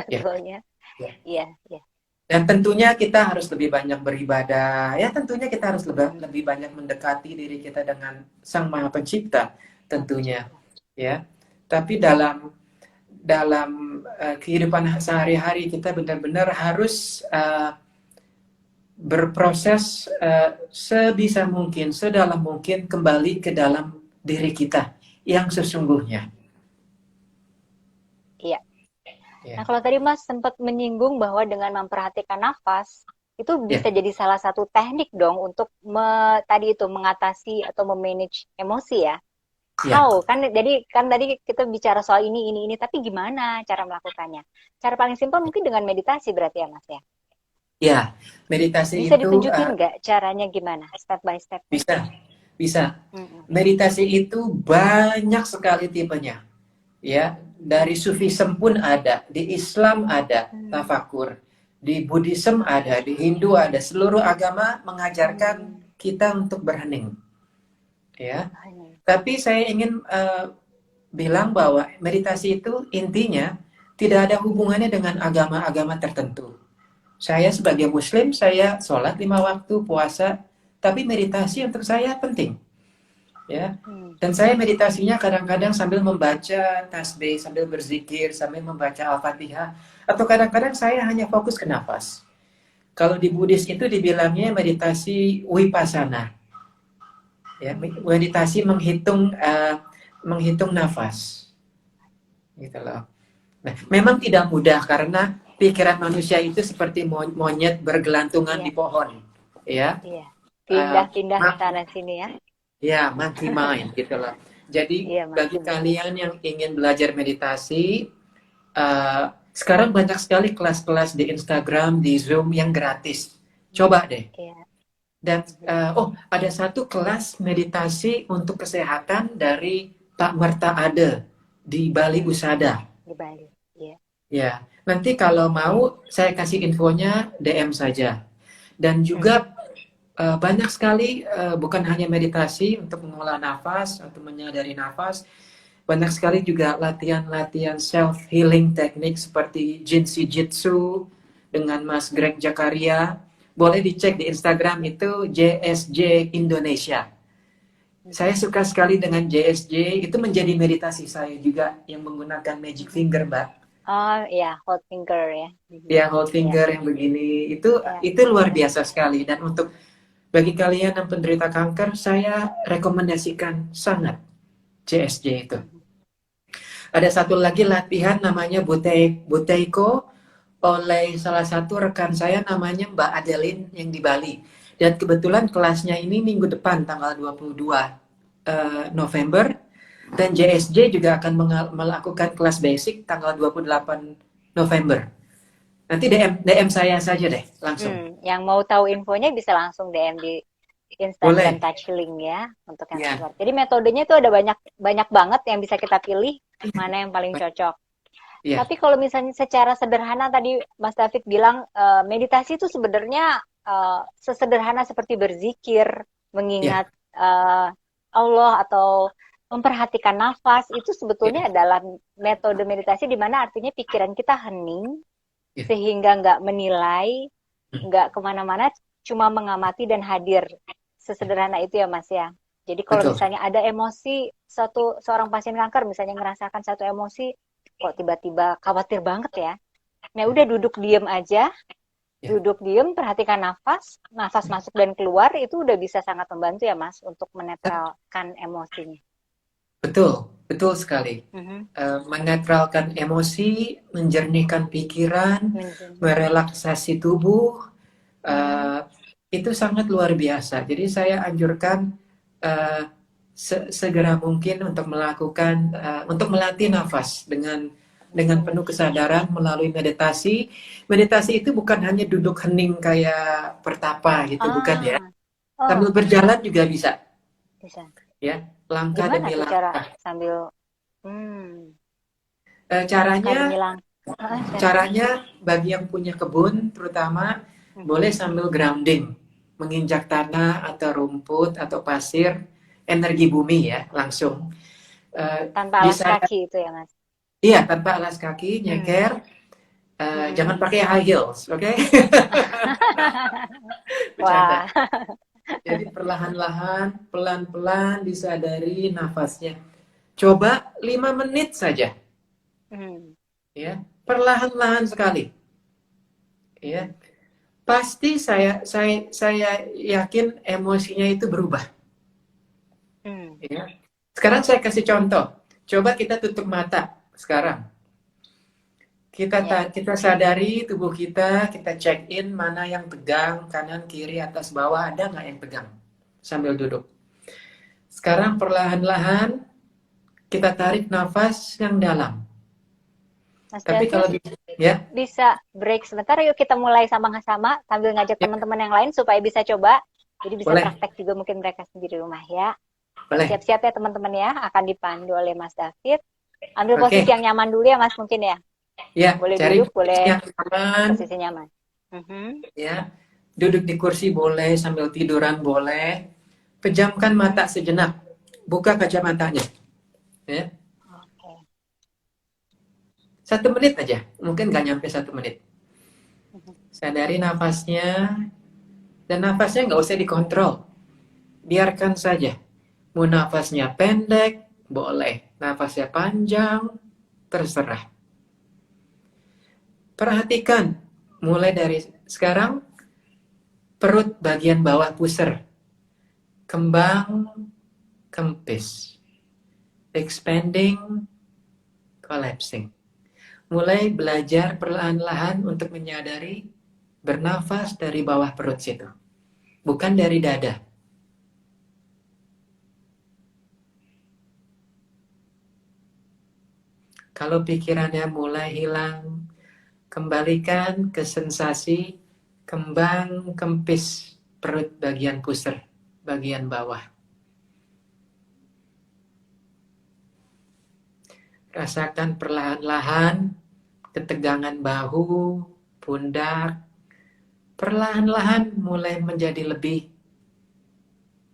ya, sebetulnya. ya. Iya, iya. Dan tentunya kita harus lebih banyak beribadah. Ya, tentunya kita harus lebih banyak mendekati diri kita dengan Sang Maha Pencipta, tentunya. Pencipta. Ya, tapi dalam kehidupan sehari-hari kita benar-benar harus berproses sebisa mungkin, sedalam mungkin kembali ke dalam diri kita yang sesungguhnya. Iya. Nah, Ya, kalau tadi Mas sempat menyinggung bahwa dengan memperhatikan nafas, itu ya, bisa jadi salah satu teknik dong untuk tadi itu mengatasi atau memanage emosi ya. ya, How? Kan tadi kita bicara soal ini, tapi gimana cara melakukannya? Cara paling simpel mungkin dengan meditasi berarti ya Mas ya. ya. Meditasi Bisa itu ditunjukin nggak caranya gimana? Step by stepnya. bisa, bisa. Mm-mm. Meditasi itu banyak sekali tipenya. Ya, dari Sufisme pun ada, di Islam ada Hmm. tafakur, di Buddhism ada, di Hindu ada. Seluruh agama mengajarkan Hmm. kita untuk berhening. Ya, Ah, ini. tapi saya ingin bilang bahwa meditasi itu intinya tidak ada hubungannya dengan agama-agama tertentu. Saya sebagai Muslim, saya sholat 5 waktu, puasa, tapi meditasi untuk saya penting. Ya, Hmm. dan saya meditasinya kadang-kadang sambil membaca tasbih, sambil berzikir, sambil membaca Al-Fatihah, atau kadang-kadang saya hanya fokus ke nafas. Kalau di Buddhis itu dibilangnya meditasi wipasana, ya, meditasi menghitung nafas, gitu loh. Nah, memang tidak mudah karena pikiran manusia itu seperti monyet bergelantungan Iya, di pohon, ya. iya. Uh, Pindah-pindah sana sini ya. Ya, monkey mind gitu loh. Jadi Iya, bagi makin. kalian yang ingin belajar meditasi, sekarang banyak sekali kelas-kelas di Instagram, di Zoom yang gratis. Coba deh. Iya. Dan Mhm. ada satu kelas meditasi untuk kesehatan dari Pak Merta Ade di Bali Hmm. Usada. Di Bali. Iya. Ya, nanti kalau mau saya kasih infonya DM saja. Dan Mhm. juga banyak sekali bukan hanya meditasi untuk mengolah nafas atau menyadari nafas, banyak sekali juga latihan-latihan self healing teknik seperti Jinsi Jitsu dengan Mas Greg Jakaria. Boleh dicek di Instagram itu JSJ Indonesia. Saya Mhm. suka sekali dengan JSJ, itu menjadi meditasi saya juga yang menggunakan magic Mhm. finger, Mbak. Oh iya, hot finger ya. Mhm. Ya, hold Iya, finger yang begini iya, itu luar iya. biasa sekali. Dan untuk bagi kalian yang penderita kanker, saya rekomendasikan sangat CSJ itu. Mhm. Ada satu lagi latihan namanya Buteiko oleh salah satu rekan saya namanya Mbak Adeline yang di Bali. Dan kebetulan kelasnya ini minggu depan tanggal 22 November, dan JSJ juga akan melakukan kelas basic tanggal 28 November. Nanti DM saya saja deh langsung. Yang mau tahu infonya bisa langsung DM di Instagram Boleh. Touchling ya untuk yang Ya. support. Jadi metodenya itu ada banyak banyak banget yang bisa kita pilih mana yang paling cocok. Ya. Tapi kalau misalnya secara sederhana tadi Mas David bilang meditasi itu sebenarnya sesederhana seperti berzikir, Ya. mengingat Allah atau memperhatikan nafas itu Ya. sebetulnya adalah metode meditasi di mana artinya pikiran kita hening Ya. sehingga nggak menilai, Hmm. nggak kemana-mana, cuma mengamati dan hadir. Ya. Sesederhana itu ya Mas ya. Jadi kalau Betul. misalnya ada emosi, seorang pasien kanker misalnya ngerasakan satu emosi, kok tiba-tiba khawatir banget ya. Nah udah duduk diem aja, Ya. duduk diem, perhatikan nafas, nafas masuk dan keluar, itu udah bisa sangat membantu ya Mas untuk menetralkan emosinya. Betul, betul sekali. Mhm. Menetralkan emosi, menjernihkan pikiran, Menjadi. merelaksasi tubuh, Mhm. eh, itu sangat luar biasa. Jadi saya anjurkan eh, segera mungkin untuk untuk melatih nafas dengan penuh kesadaran melalui meditasi. Meditasi itu bukan hanya duduk hening kayak pertapa gitu, bukan ya. Ah, oh Sambil berjalan juga bisa, bisa. ya, langkah Gimana demi tuh cara langkah. sambil? Hmm. Kalau Caranya ngilang, Chef. Caranya bagi yang punya kebun terutama boleh Mhm. sambil grounding, menginjak tanah atau rumput atau pasir, energi bumi ya langsung. Tanpa alas Bisa kaki itu ya, Mas. iya tanpa alas kaki Hmm. nyeker, jangan Mhm. pakai high heels, oke? Bercanda. Wah. Jadi perlahan-lahan, pelan-pelan disadari nafasnya. Coba 5 menit saja, Hmm. ya, perlahan-lahan sekali, ya. Pasti saya yakin emosinya itu berubah. Hmm. Ya. Sekarang saya kasih contoh. Coba kita tutup mata sekarang. Ya. Kita sadari tubuh kita check in mana yang tegang, kanan, kiri, atas, bawah, ada nggak yang tegang sambil duduk. Sekarang perlahan-lahan kita tarik nafas yang dalam. Mas Tapi David, kalau ya, bisa break sebentar yuk, kita mulai sama-sama sambil ngajak ya teman-teman yang lain supaya bisa coba. Jadi bisa boleh, praktek juga mungkin mereka sendiri di rumah ya. boleh. Siap-siap ya teman-teman ya, akan dipandu oleh Mas David. Ambil posisi Oke, yang nyaman dulu ya Mas mungkin ya. ya Boleh cari duduk, posisi boleh yang aman, posisi nyaman. Mhm. ya. Duduk di kursi boleh, sambil tiduran boleh. Pejamkan mata Mhm. sejenak. Buka kacamatanya. Ya. Oke. 1 menit aja. Mungkin nggak nyampe 1 menit. Mhm. Sadari nafasnya. Dan nafasnya nggak usah dikontrol. Biarkan saja. Mau nafasnya pendek, boleh. Nafasnya panjang, terserah. Perhatikan. Mulai dari sekarang, perut bagian bawah pusar. Kembang, kempis. Expanding, collapsing. Mulai belajar perlahan-lahan untuk menyadari bernafas dari bawah perut situ, bukan dari dada. Kalau pikirannya mulai hilang, kembalikan ke sensasi kembang kempis perut bagian pusar, bagian bawah. Rasakan perlahan-lahan ketegangan bahu, pundak, perlahan-lahan mulai menjadi lebih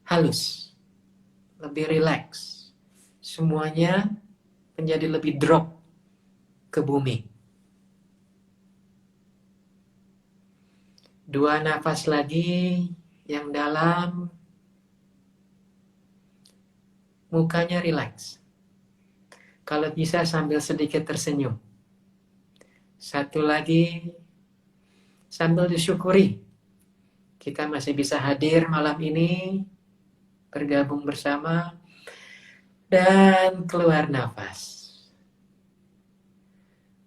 halus, lebih rileks. Semuanya menjadi lebih drop ke bumi. 2 nafas lagi yang dalam, mukanya rileks. Kalau bisa sambil sedikit tersenyum. 1 lagi sambil disyukuri. Kita masih bisa hadir malam ini, bergabung bersama, dan keluar nafas.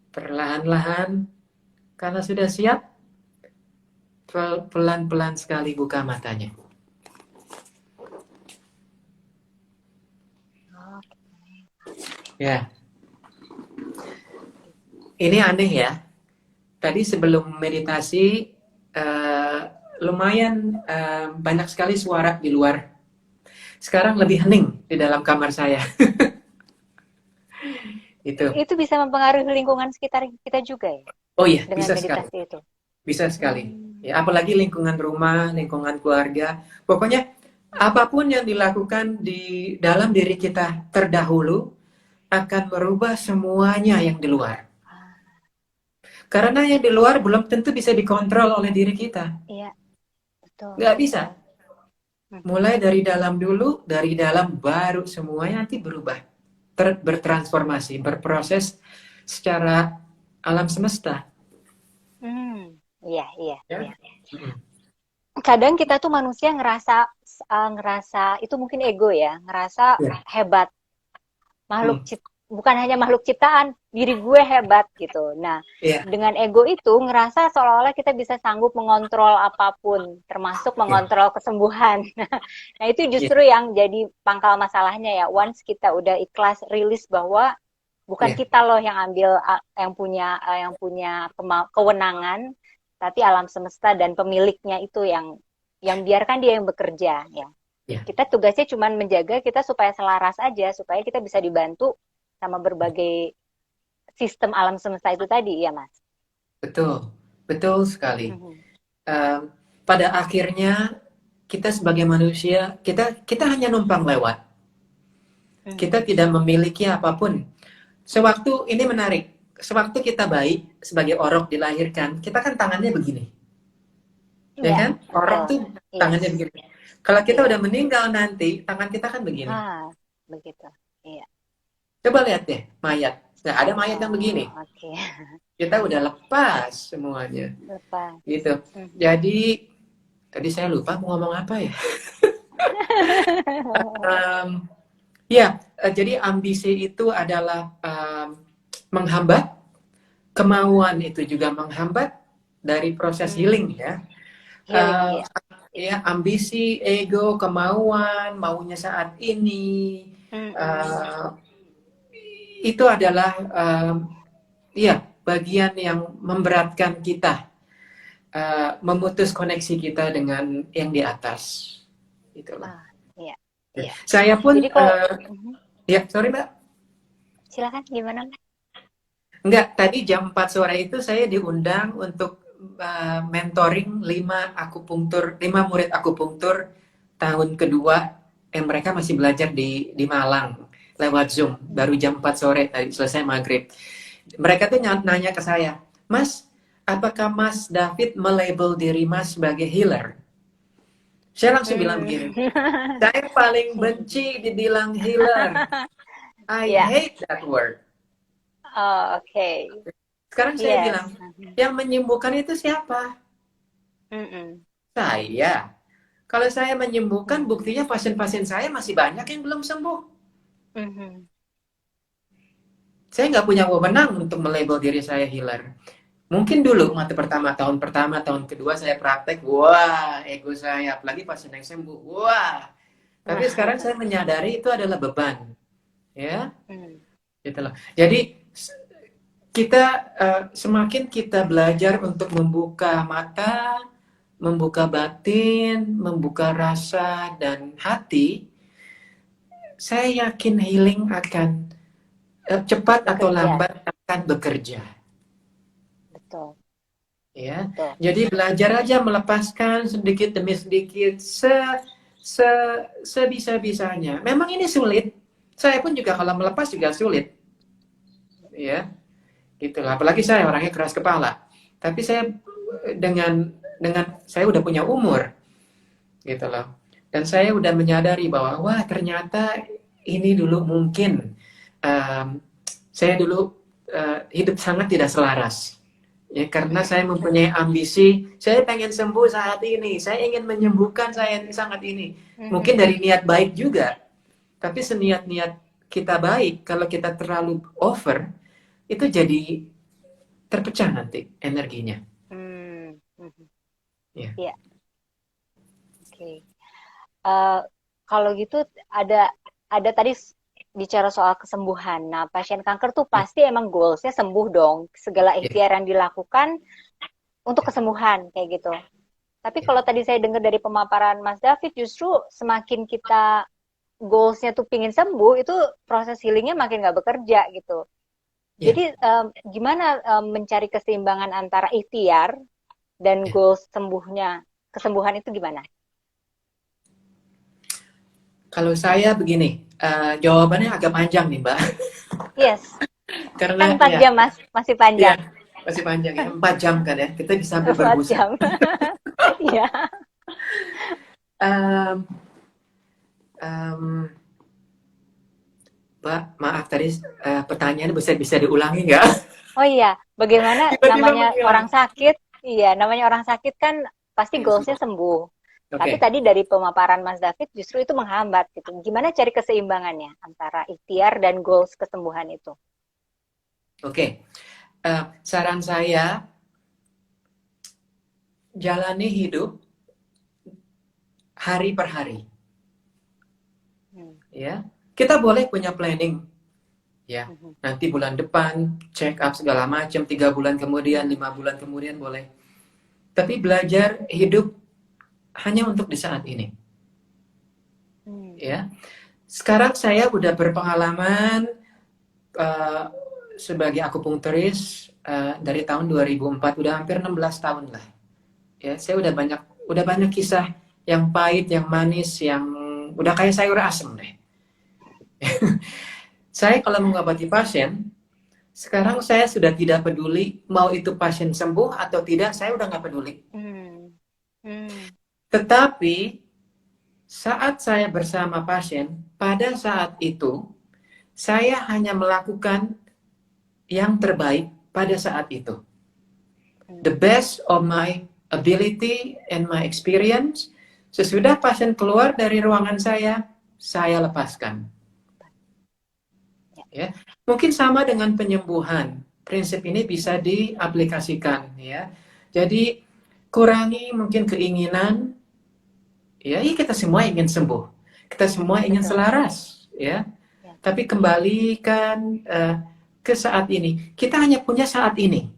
Perlahan-lahan, karena sudah siap, pelan-pelan sekali buka matanya. Ya, ini aneh ya. Tadi sebelum meditasi, eh, lumayan banyak sekali suara di luar. Sekarang lebih hening di dalam kamar saya. Itu. Itu bisa mempengaruhi lingkungan sekitar kita juga ya Oh iya, dengan bisa sekali. meditasi itu. Bisa sekali. Hmm. Ya, apalagi lingkungan rumah, lingkungan keluarga. Pokoknya apapun yang dilakukan di dalam diri kita terdahulu akan merubah semuanya yang di luar. Ah, Karena yang di luar belum tentu bisa dikontrol oleh diri kita. iya, betul, Nggak bisa. betul. Mhm. Mulai dari dalam dulu, dari dalam baru semuanya nanti berubah. Bertransformasi, berproses secara alam semesta. Hmm, iya, iya, Ya? iya. Mm-mm. Kadang kita tuh manusia ngerasa itu mungkin ego ya, ngerasa Ya. hebat. Mm. Bukan hanya makhluk ciptaan, diri gue hebat gitu. Nah, Ya. dengan ego itu ngerasa seolah-olah kita bisa sanggup mengontrol apapun, termasuk Ya. mengontrol kesembuhan. Nah, itu Ya. justru yang jadi pangkal masalahnya ya. Once kita udah ikhlas rilis bahwa bukan Ya. kita loh yang ambil yang punya kewenangan, tapi alam semesta dan pemiliknya itu yang biarkan dia yang bekerja ya. Ya. Kita tugasnya cuma menjaga kita supaya selaras aja, supaya kita bisa dibantu sama berbagai sistem alam semesta itu tadi, ya Mas? Betul, betul sekali. Mhm. Pada akhirnya kita sebagai manusia, kita hanya numpang lewat. Kita Mhm. tidak memiliki apapun. Sewaktu ini menarik, sewaktu kita bayi sebagai orok dilahirkan, kita kan tangannya begini, ya Iya, kan? Orok betul. tuh Iya, tangannya begini. Kalau kita iya. udah meninggal nanti, tangan kita kan begini. Ah, begitu. Iya. Coba lihat deh, mayat. Nah, ada mayat yang begini. Oh, oke. Kita udah lepas semuanya, Lepas. gitu. Mhm. Jadi tadi saya lupa mau ngomong apa ya. Um, Ya, jadi ambisi itu adalah menghambat, kemauan itu juga menghambat dari proses healing Hmm, ya. healing, Uh, ya. ya, ambisi, ego, kemauan, maunya saat ini, Mhm. uh, itu adalah ya bagian yang memberatkan kita, memutus koneksi kita dengan yang di atas. Itulah. Ah, iya, iya. Saya Jadi pun, kalau mhm, ya sorry Mbak. silakan gimana, Mas? Enggak, tadi jam 4 sore itu saya diundang untuk mentoring 5 murid akupunktur tahun kedua yang mereka masih belajar di Malang lewat Zoom. Baru jam 4 sore tadi selesai maghrib. Mereka tuh nanya ke saya, Mas, apakah Mas David melabel diri Mas sebagai healer? Saya langsung bilang Hmm. begini, saya paling benci dibilang healer. I Ya. hate that word. Oh, oke. Sekarang saya Yes. bilang, yang menyembuhkan itu siapa? Mhm. Saya. Kalau saya menyembuhkan, Mhm. buktinya pasien-pasien saya masih banyak yang belum sembuh. Mhm. Saya nggak punya wewenang untuk melabel diri saya healer. Mungkin dulu, mata pertama, tahun kedua saya praktek, wah, ego saya, apalagi pasien yang sembuh, wah. Tapi sekarang saya menyadari itu adalah beban. Ya, Hmm. gitu loh. Jadi, kita semakin kita belajar untuk membuka mata, membuka batin, membuka rasa dan hati, saya yakin healing akan cepat atau Bekerja. lambat akan bekerja. Betul, Ya, betul. jadi belajar aja melepaskan sedikit demi sedikit, sebisa-bisanya. Memang ini sulit. Saya pun juga kalau melepas juga sulit, ya. Gitulah. Apalagi saya orangnya keras kepala. Tapi saya dengan saya udah punya umur, gitu loh. Dan saya udah menyadari bahwa wah ternyata ini dulu mungkin um, saya dulu hidup sangat tidak selaras. Ya, karena saya mempunyai ambisi, saya pengen sembuh saat ini, saya ingin menyembuhkan saya sangat ini. Mungkin Mhm. dari niat baik juga, tapi seniat-niat kita baik, kalau kita terlalu over, itu jadi terpecah nanti energinya. Hmm. Mhm. Ya. Iya, oke. Eh, kalau gitu ada tadi bicara soal kesembuhan. Nah, pasien kanker tuh Ya. pasti emang goalsnya sembuh dong. Segala Ya. ikhtiar yang dilakukan untuk Ya. kesembuhan kayak gitu. Tapi Ya. kalau tadi saya dengar dari pemaparan Mas David, justru semakin kita goalsnya tuh pingin sembuh, itu proses healingnya makin nggak bekerja gitu. Ya. Jadi gimana mencari keseimbangan antara ikhtiar dan Ya. goals sembuhnya, kesembuhan itu gimana? Kalau saya begini, jawabannya agak panjang nih Mbak, Yes, kan karena 4 ya, jam Mas, masih ya panjang. masih panjang ya, 4 jam kan ya, kita bisa sampai 4 berbusa. jam. Iya. Um, um, Mbak, maaf tadi pertanyaan bisa bisa diulangi nggak? Oh iya, bagaimana Tiba-tiba namanya menghilang. orang sakit? Iya, namanya orang sakit kan pasti Pengen goalsnya sembuh. sembuh. Tapi Oke, tadi dari pemaparan Mas David justru itu menghambat gitu. Gimana cari keseimbangannya antara ikhtiar dan goals kesembuhan itu? oke. Saran saya, jalani hidup hari per hari. Hmm. Ya, kita boleh punya planning. Ya, Mhm. nanti bulan depan check up segala macam, 3 bulan kemudian, 5 bulan kemudian boleh. Tapi belajar hidup hanya untuk di saat ini. Hmm. Ya, sekarang saya udah berpengalaman eh, sebagai akupunkturis dari tahun 2004, udah hampir 16 tahun lah. Ya, saya udah banyak kisah yang pahit, yang manis, yang udah kayak sayur asem deh. Saya kalau mengobati pasien, sekarang saya sudah tidak peduli mau itu pasien sembuh atau tidak, saya udah nggak peduli. Tetapi saat saya bersama pasien, pada saat itu saya hanya melakukan yang terbaik pada saat itu. The best of my ability and my experience. Sesudah pasien keluar dari ruangan saya lepaskan. Ya, mungkin sama dengan penyembuhan. Prinsip ini bisa diaplikasikan, ya. Jadi kurangi mungkin keinginan. Ya, kita semua ingin sembuh. Kita semua ingin selaras, ya. Tapi kembalikan ke saat ini. Kita hanya punya saat ini.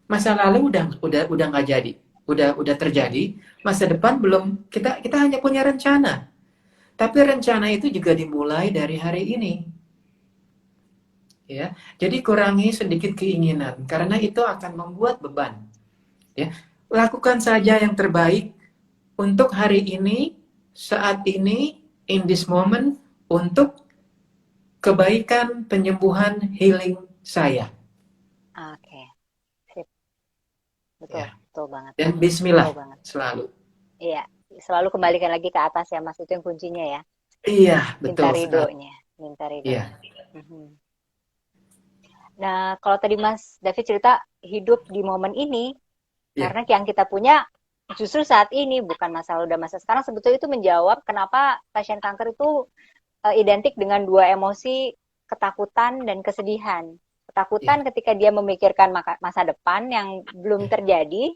Masa lalu udah nggak jadi, udah terjadi. Masa depan belum. Kita hanya punya rencana. Tapi rencana itu juga dimulai dari hari ini. Ya, jadi kurangi sedikit keinginan karena itu akan membuat beban. Ya, lakukan saja yang terbaik untuk hari ini, saat ini, in this moment, untuk kebaikan, penyembuhan, healing saya. Oke, sip. Betul, Ya. betul banget. Dan bismillah Betul banget. selalu. Iya, selalu kembalikan lagi ke atas ya, Mas. Itu yang kuncinya ya. Iya, Minta betul sekali. ridhonya, minta Iya. ridhonya. Nah, kalau tadi Mas David cerita hidup di momen ini, Iya. karena yang kita punya justru saat ini, bukan masa lalu dan masa sekarang, sebetulnya itu menjawab kenapa pasien kanker itu identik dengan dua emosi, ketakutan dan kesedihan. Ketakutan ketika dia memikirkan masa depan yang belum terjadi,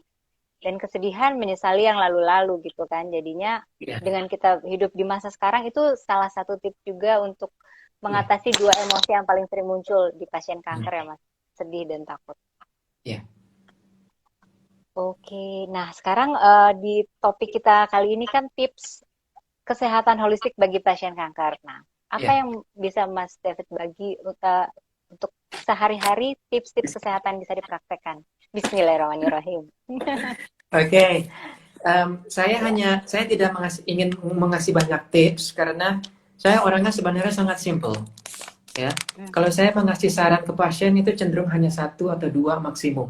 dan kesedihan menyesali yang lalu-lalu gitu kan. Jadinya dengan kita hidup di masa sekarang itu salah satu tips juga untuk mengatasi dua emosi yang paling sering muncul di pasien kanker ya Mas, sedih dan takut. Iya. Oke, nah sekarang di topik kita kali ini kan tips kesehatan holistik bagi pasien kanker. Nah, apa yang bisa Mas David bagi untuk sehari-hari tips-tips kesehatan bisa dipraktekkan? Bismillahirrahmanirrahim. Oke. Saya tidak ingin mengasih banyak tips karena saya orangnya sebenarnya sangat simple. Ya, kalau saya mengasih saran ke pasien itu cenderung hanya 1 atau 2 maksimum.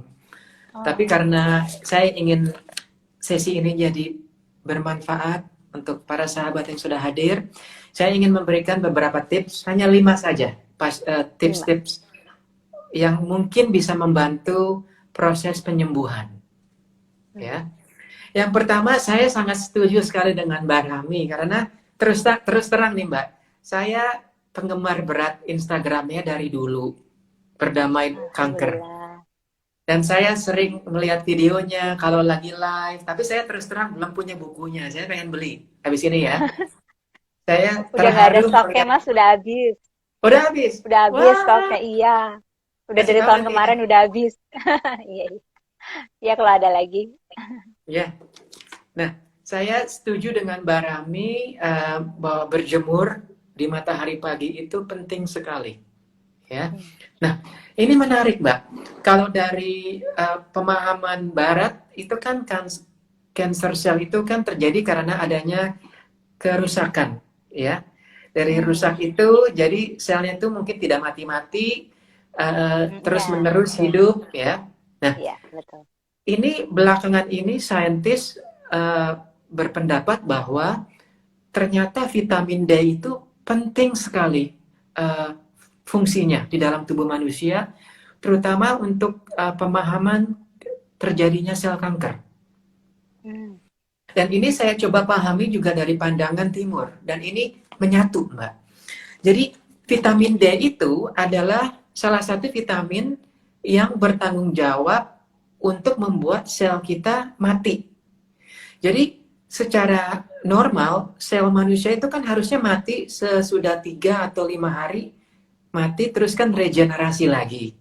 Tapi karena saya ingin sesi ini jadi bermanfaat untuk para sahabat yang sudah hadir, saya ingin memberikan beberapa tips, hanya 5 saja, tips-tips yang mungkin bisa membantu proses penyembuhan. Ya. Yang pertama, saya sangat setuju sekali dengan Mbak Rami karena terus terang nih Mbak, saya penggemar berat Instagramnya dari dulu, Berdamai Kanker. Dan saya sering melihat videonya kalau lagi live, tapi saya terus terang belum punya bukunya, saya pengen beli habis ini ya. Saya udah nggak ada stoknya Mas, sudah habis. Udah habis? Udah habis stoknya, iya. Udah dari tahun kemarin udah habis. Iya. Iya kalau ada lagi. Ya. Nah, saya setuju dengan Mbak Rami bahwa berjemur di matahari pagi itu penting sekali. Ya. Nah, ini menarik, Mbak. Kalau dari pemahaman Barat itu kan cancer cell itu kan terjadi karena adanya kerusakan, ya. Dari rusak itu, jadi selnya itu mungkin tidak mati-mati, terus menerus hidup, ya. Nah, betul. Ini belakangan ini saintis berpendapat bahwa ternyata vitamin D itu penting sekali fungsinya di dalam tubuh manusia, terutama untuk pemahaman terjadinya sel kanker. Dan ini saya coba pahami juga dari pandangan timur, dan ini menyatu, Mbak. Jadi vitamin D itu adalah salah satu vitamin yang bertanggung jawab untuk membuat sel kita mati. Jadi secara normal sel manusia itu kan harusnya mati sesudah 3 atau 5 hari mati, terus kan regenerasi lagi.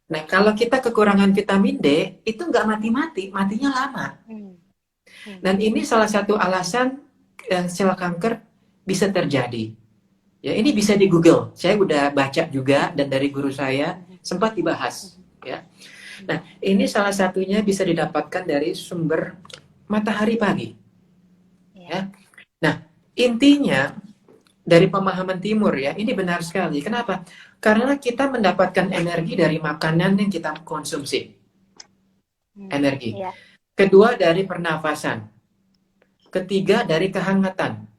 Nah kalau kita kekurangan vitamin D itu nggak mati-mati, matinya lama. Dan ini salah satu alasan sel kanker bisa terjadi. Ya, ini bisa di Google. Saya udah baca juga dan dari guru saya sempat dibahas. Ya. Nah, ini salah satunya bisa didapatkan dari sumber matahari pagi. Ya. Nah, intinya dari pemahaman timur ya, ini benar sekali. Kenapa? Karena kita mendapatkan energi dari makanan yang kita konsumsi. Energi. Ya. Kedua dari pernafasan. Ketiga dari kehangatan.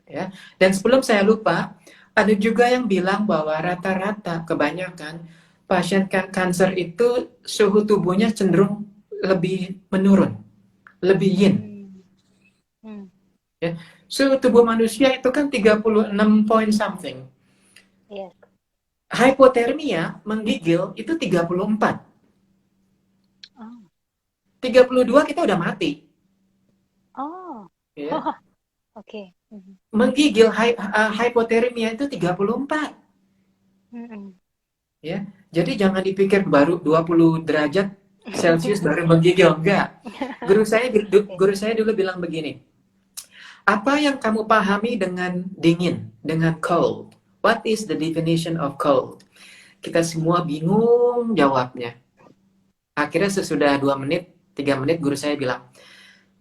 Ya. Dan sebelum saya lupa, ada juga yang bilang bahwa rata-rata kebanyakan pasien kanker itu suhu tubuhnya cenderung lebih menurun, lebih yin. Ya. Suhu tubuh manusia itu kan 36 point something. Yes. Hipotermia, menggigil, itu 34. Oh. 32 kita udah mati. Oh. Ya. Oke. Menggigil hipotermia itu 34. Ya. Jadi jangan dipikir baru 20 derajat Celcius baru menggigil, enggak. Guru saya dulu bilang begini. Apa yang kamu pahami dengan dingin, dengan cold? What is the definition of cold? Kita semua bingung jawabnya. Akhirnya sesudah 2 menit, 3 menit guru saya bilang,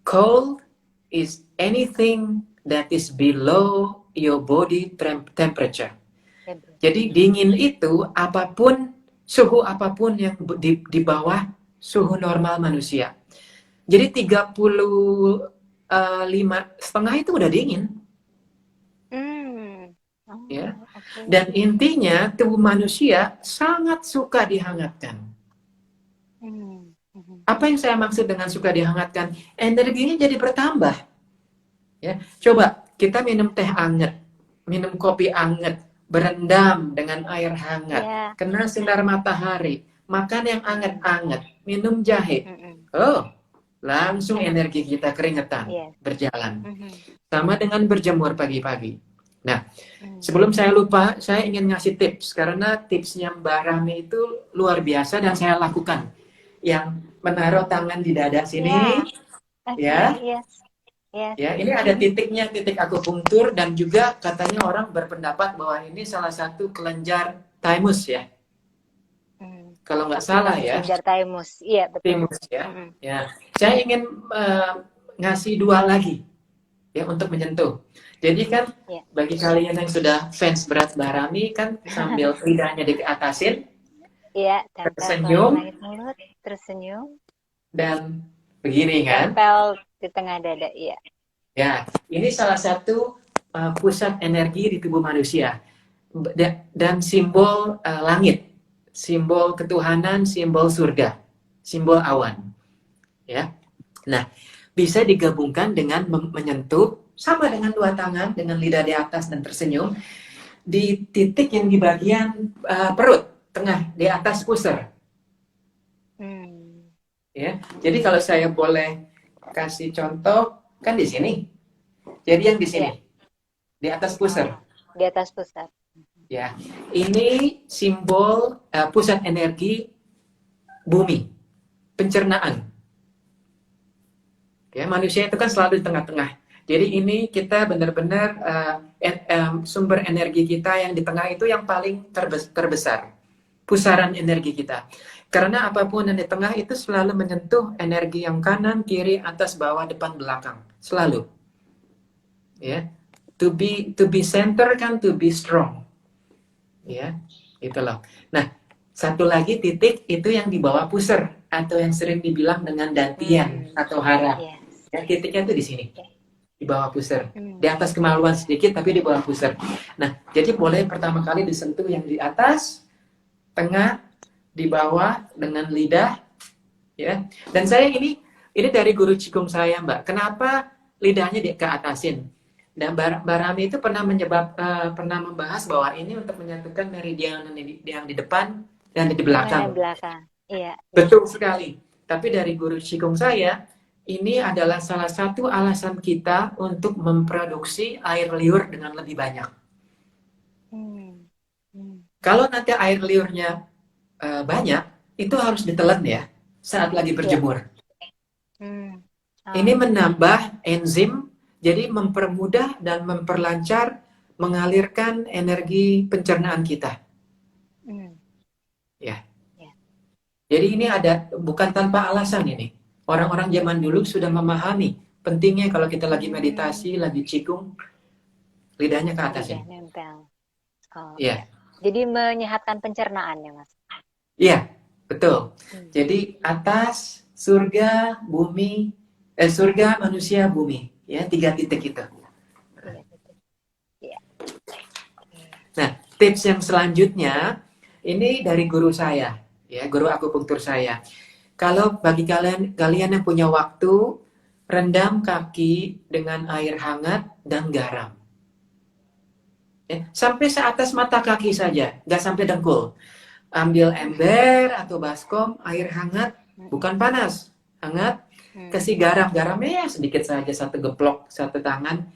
cold is anything that is below your body temperature. Jadi dingin itu apapun, suhu apapun yang di bawah suhu normal manusia. Jadi 35,5 itu udah dingin. Ya. Dan intinya tubuh manusia sangat suka dihangatkan. Apa yang saya maksud dengan suka dihangatkan? Energinya jadi bertambah. Ya, coba kita minum teh anget, minum kopi anget, berendam dengan air hangat, kena sinar matahari, makan yang anget-anget, minum jahe. Oh, langsung energi kita keringetan, berjalan. Sama dengan berjemur pagi-pagi. Nah, sebelum saya lupa, saya ingin ngasih tips karena tipsnya Mbak Rami itu luar biasa dan saya lakukan. Yang menaruh tangan di dada sini, ya. Ya, ini ada titiknya, titik akupunktur, dan juga katanya orang berpendapat bahwa ini salah satu kelenjar thymus ya. Kalau nggak salah ya. Kelenjar thymus, iya betul. Thymus ya. Ya, saya ingin ngasih 2 lagi ya untuk menyentuh. Jadi kan bagi kalian yang sudah fans berat Mbak Rami kan sambil lidahnya diatasin, tersenyum, tersenyum, dan begini kan. tempel di tengah dada, iya. Ya, ini salah satu pusat energi di tubuh manusia dan simbol langit, simbol ketuhanan, simbol surga, simbol awan. Ya, nah bisa digabungkan dengan menyentuh sama dengan 2 tangan dengan lidah di atas dan tersenyum di titik yang di bagian perut tengah di atas pusar. Ya, jadi kalau saya boleh kasih contoh. Kan di sini. Jadi yang di sini. Di atas pusar. Di atas pusar. Ya. Ini simbol pusat energi bumi. Pencernaan. Ya, manusia itu kan selalu di tengah-tengah. Jadi ini kita benar-benar sumber energi kita yang di tengah itu yang paling terbesar. Pusaran energi kita. Karena apapun yang di tengah itu selalu menyentuh energi yang kanan, kiri, atas, bawah, depan, belakang. Selalu. Ya. To be center kan to be strong. Ya, itulah. Nah, satu lagi titik itu yang di bawah pusar atau yang sering dibilang dengan dantian atau hara. Ya, titiknya itu di sini. Di bawah pusar. Di atas kemaluan sedikit tapi di bawah pusar. Nah, jadi boleh pertama kali disentuh yang di atas, tengah, di bawah dengan lidah, ya. Dan saya ini dari guru Qigong saya, Mbak. Kenapa lidahnya ke atasin? Dan Mbak Rami itu pernah membahas bahwa ini untuk menyatukan meridian yang di depan dan di belakang. Iya. Betul sekali. Tapi dari guru Qigong saya, ini adalah salah satu alasan kita untuk memproduksi air liur dengan lebih banyak. Kalau nanti air liurnya banyak, itu harus ditelan ya saat lagi berjemur. Ini menambah enzim, jadi mempermudah dan memperlancar mengalirkan energi pencernaan kita. Ya. Ya. Jadi ini ada bukan tanpa alasan ini. Orang-orang zaman dulu sudah memahami pentingnya kalau kita lagi meditasi, lagi cikung, lidahnya ke atas Lidah ini. nempel. Oh, Iya. Jadi menyehatkan pencernaan ya, Mas? Iya, betul. Jadi atas, surga, bumi, surga, manusia, bumi. Ya, 3 titik itu. Iya. Nah, tips yang selanjutnya, ini dari guru saya, ya, guru akupunktur saya. Kalau bagi kalian yang punya waktu, rendam kaki dengan air hangat dan garam. Ya, sampai seatas mata kaki saja, nggak sampai dengkul. Ambil ember atau baskom, air hangat, bukan panas, hangat, kasih garam. Garamnya ya sedikit saja, 1 geplok, 1 tangan,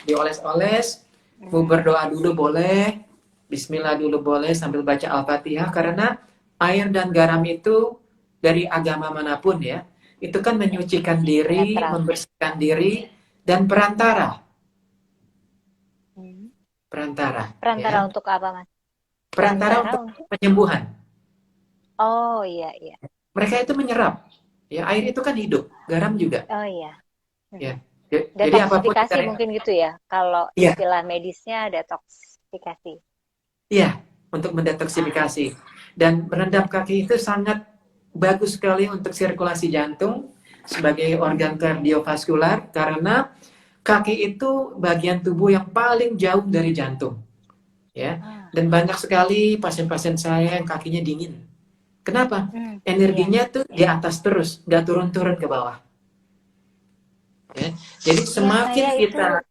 dioles-oles, mau berdoa dulu boleh, bismillah dulu boleh sambil baca Al-Fatihah, karena air dan garam itu dari agama manapun ya, itu kan menyucikan diri, membersihkan diri, dan perantara. Perantara ya? Untuk apa, Mas? Perantara untuk penyembuhan. Oh iya. Mereka itu menyerap. Ya, air itu kan hidup, garam juga. Oh iya. Ya. Jadi detoksifikasi mungkin gitu ya. Kalau istilah medisnya detoksifikasi. Iya, untuk mendetoksifikasi. Dan merendam kaki itu sangat bagus sekali untuk sirkulasi jantung sebagai organ kardiovaskular, karena kaki itu bagian tubuh yang paling jauh dari jantung. Ya. Dan banyak sekali pasien-pasien saya yang kakinya dingin. Kenapa? Energinya tuh di atas terus, nggak turun-turun ke bawah. Ya. Jadi semakin kita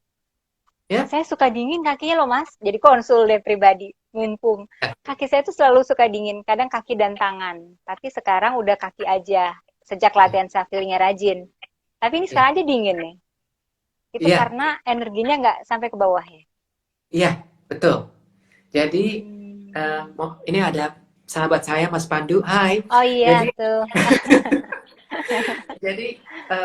saya suka dingin kakinya loh, Mas. Jadi konsul deh pribadi, mumpung. Kaki saya tuh selalu suka dingin, kadang kaki dan tangan. Tapi sekarang udah kaki aja, sejak latihan self-healingnya rajin. Tapi ini sekarang aja dingin nih. Itu karena energinya nggak sampai ke bawah ya? Iya, betul. Jadi ini ada sahabat saya, Mas Pandu. Hai. Oh iya, tuh. Jadi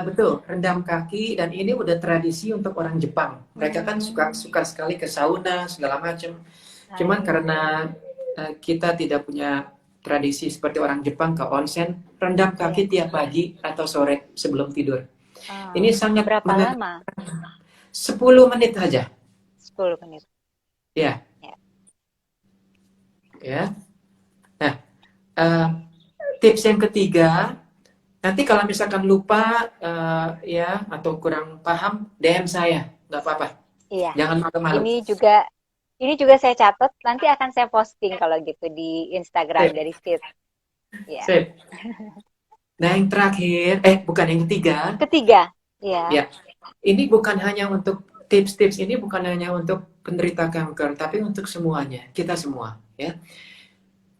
betul, rendam kaki, dan ini udah tradisi untuk orang Jepang. Mereka kan suka sekali ke sauna segala macam. Cuman karena kita tidak punya tradisi seperti orang Jepang ke onsen, rendam kaki tiap pagi atau sore sebelum tidur. Ini sangat berapa lama? 10 menit aja. 10 menit. Ya. Ya. Nah, tips yang ketiga, nanti kalau misalkan lupa ya atau kurang paham, DM saya, nggak apa-apa. Iya. Jangan malu-malu. Ini juga saya catat, nanti akan saya posting kalau gitu di Instagram dari feed. Ya. Sip. Nah, yang terakhir, bukan yang ketiga. Ketiga, ya. Ya. Ini bukan hanya untuk tips-tips ini bukan hanya untuk penderita kanker, tapi untuk semuanya, kita semua, ya.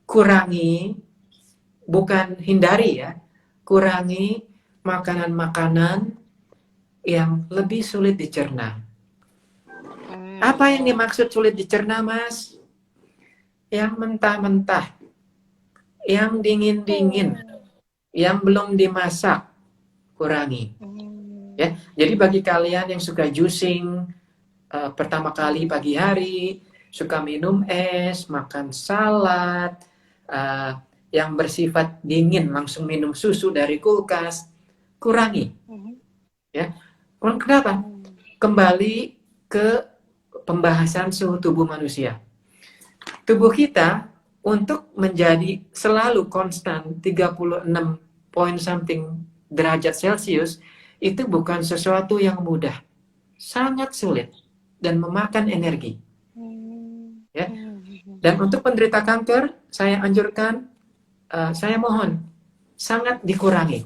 Kurangi, bukan hindari ya, kurangi makanan-makanan yang lebih sulit dicerna. Apa yang dimaksud sulit dicerna, Mas? Yang mentah-mentah, yang dingin-dingin, yang belum dimasak, kurangi. Ya, jadi bagi kalian yang suka juicing pertama kali pagi hari, suka minum es, makan salad, yang bersifat dingin, langsung minum susu dari kulkas, kurangi. Ya, kenapa? Kembali ke pembahasan suhu tubuh manusia. Tubuh kita untuk menjadi selalu konstan 36 point something derajat Celcius itu bukan sesuatu yang mudah, sangat sulit dan memakan energi. Ya. Dan untuk penderita kanker, saya anjurkan, saya mohon sangat dikurangi.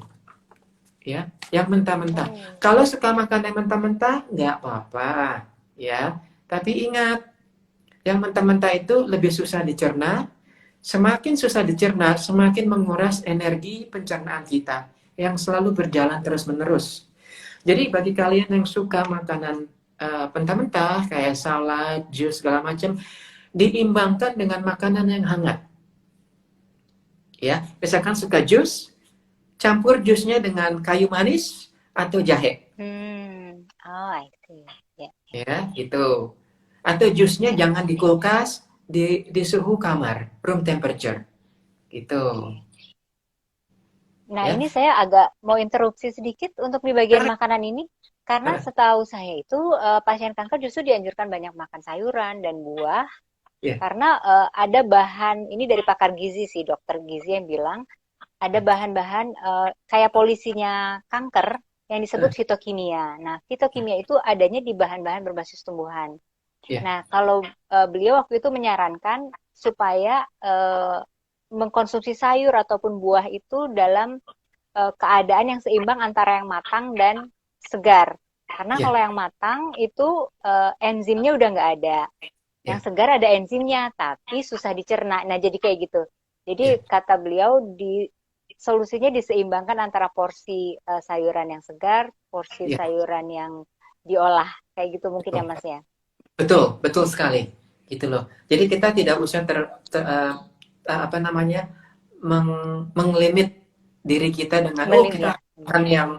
Ya, yang mentah-mentah. Kalau suka makan yang mentah-mentah, nggak apa-apa, ya. Tapi ingat, yang mentah-mentah itu lebih susah dicerna. Semakin susah dicerna, semakin menguras energi pencernaan kita yang selalu berjalan terus-menerus. Jadi bagi kalian yang suka makanan mentah-mentah kayak salad, jus segala macam, diimbangkan dengan makanan yang hangat. Ya, misalkan suka jus, campur jusnya dengan kayu manis atau jahe. Oh, I see. Ya, gitu. Atau jusnya jangan di kulkas, di suhu kamar, room temperature. Gitu. Nah, Ya. ini saya agak mau interupsi sedikit untuk di bagian Karena makanan ini, karena setahu saya itu pasien kanker justru dianjurkan banyak makan sayuran dan buah, ya, karena ada bahan ini dari pakar gizi sih, dokter gizi yang bilang ada bahan-bahan kayak polisinya kanker yang disebut eh, fitokimia. Nah, fitokimia itu adanya di bahan-bahan berbasis tumbuhan. ya, Nah, kalau beliau waktu itu menyarankan supaya mengkonsumsi sayur ataupun buah itu dalam keadaan yang seimbang antara yang matang dan segar. Karena ya, kalau yang matang itu enzimnya udah nggak ada. Yang ya, segar ada enzimnya, tapi susah dicerna. Nah, jadi kayak gitu. ya, Jadi kata beliau solusinya diseimbangkan antara porsi sayuran yang segar, porsi ya. sayuran yang diolah. Kayak gitu mungkin ya Betul, Mas ya. betul, betul sekali. Gitu loh. Jadi kita tidak usah apa namanya menglimit diri kita dengan Melim kita ya. akan yang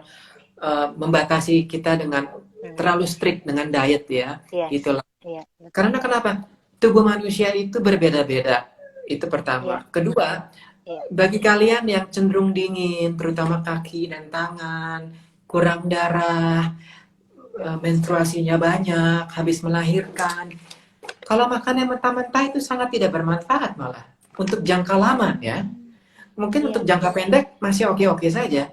membatasi kita dengan Hmm. terlalu strict dengan diet ya. Yes. Gitu loh. Iya, betul. Karena kenapa? Tubuh manusia itu berbeda-beda. Itu Iya, pertama. Kedua, iya. bagi kalian yang cenderung dingin, terutama kaki dan tangan, kurang darah, menstruasinya banyak, habis melahirkan. Kalau makan yang mentah-mentah itu sangat tidak bermanfaat malah. Untuk jangka lama ya. Hmm. Mungkin Iya, untuk jangka Mas. pendek masih oke-oke saja.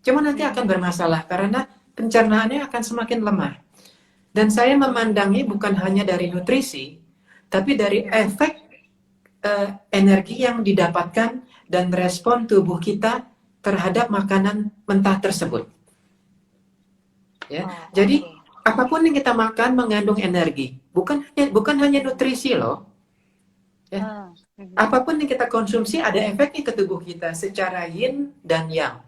Cuma nanti akan Mhm. bermasalah karena pencernaannya akan semakin lemah. Dan saya memandangnya bukan hanya dari nutrisi, tapi dari Mhm. efek energi yang didapatkan dan respon tubuh kita terhadap makanan mentah tersebut. Ya, Oh, jadi oke. apapun yang kita makan mengandung energi, bukan hanya nutrisi loh. Ya, Ah, mhm. apapun yang kita konsumsi ada efeknya ke tubuh kita secara yin dan yang,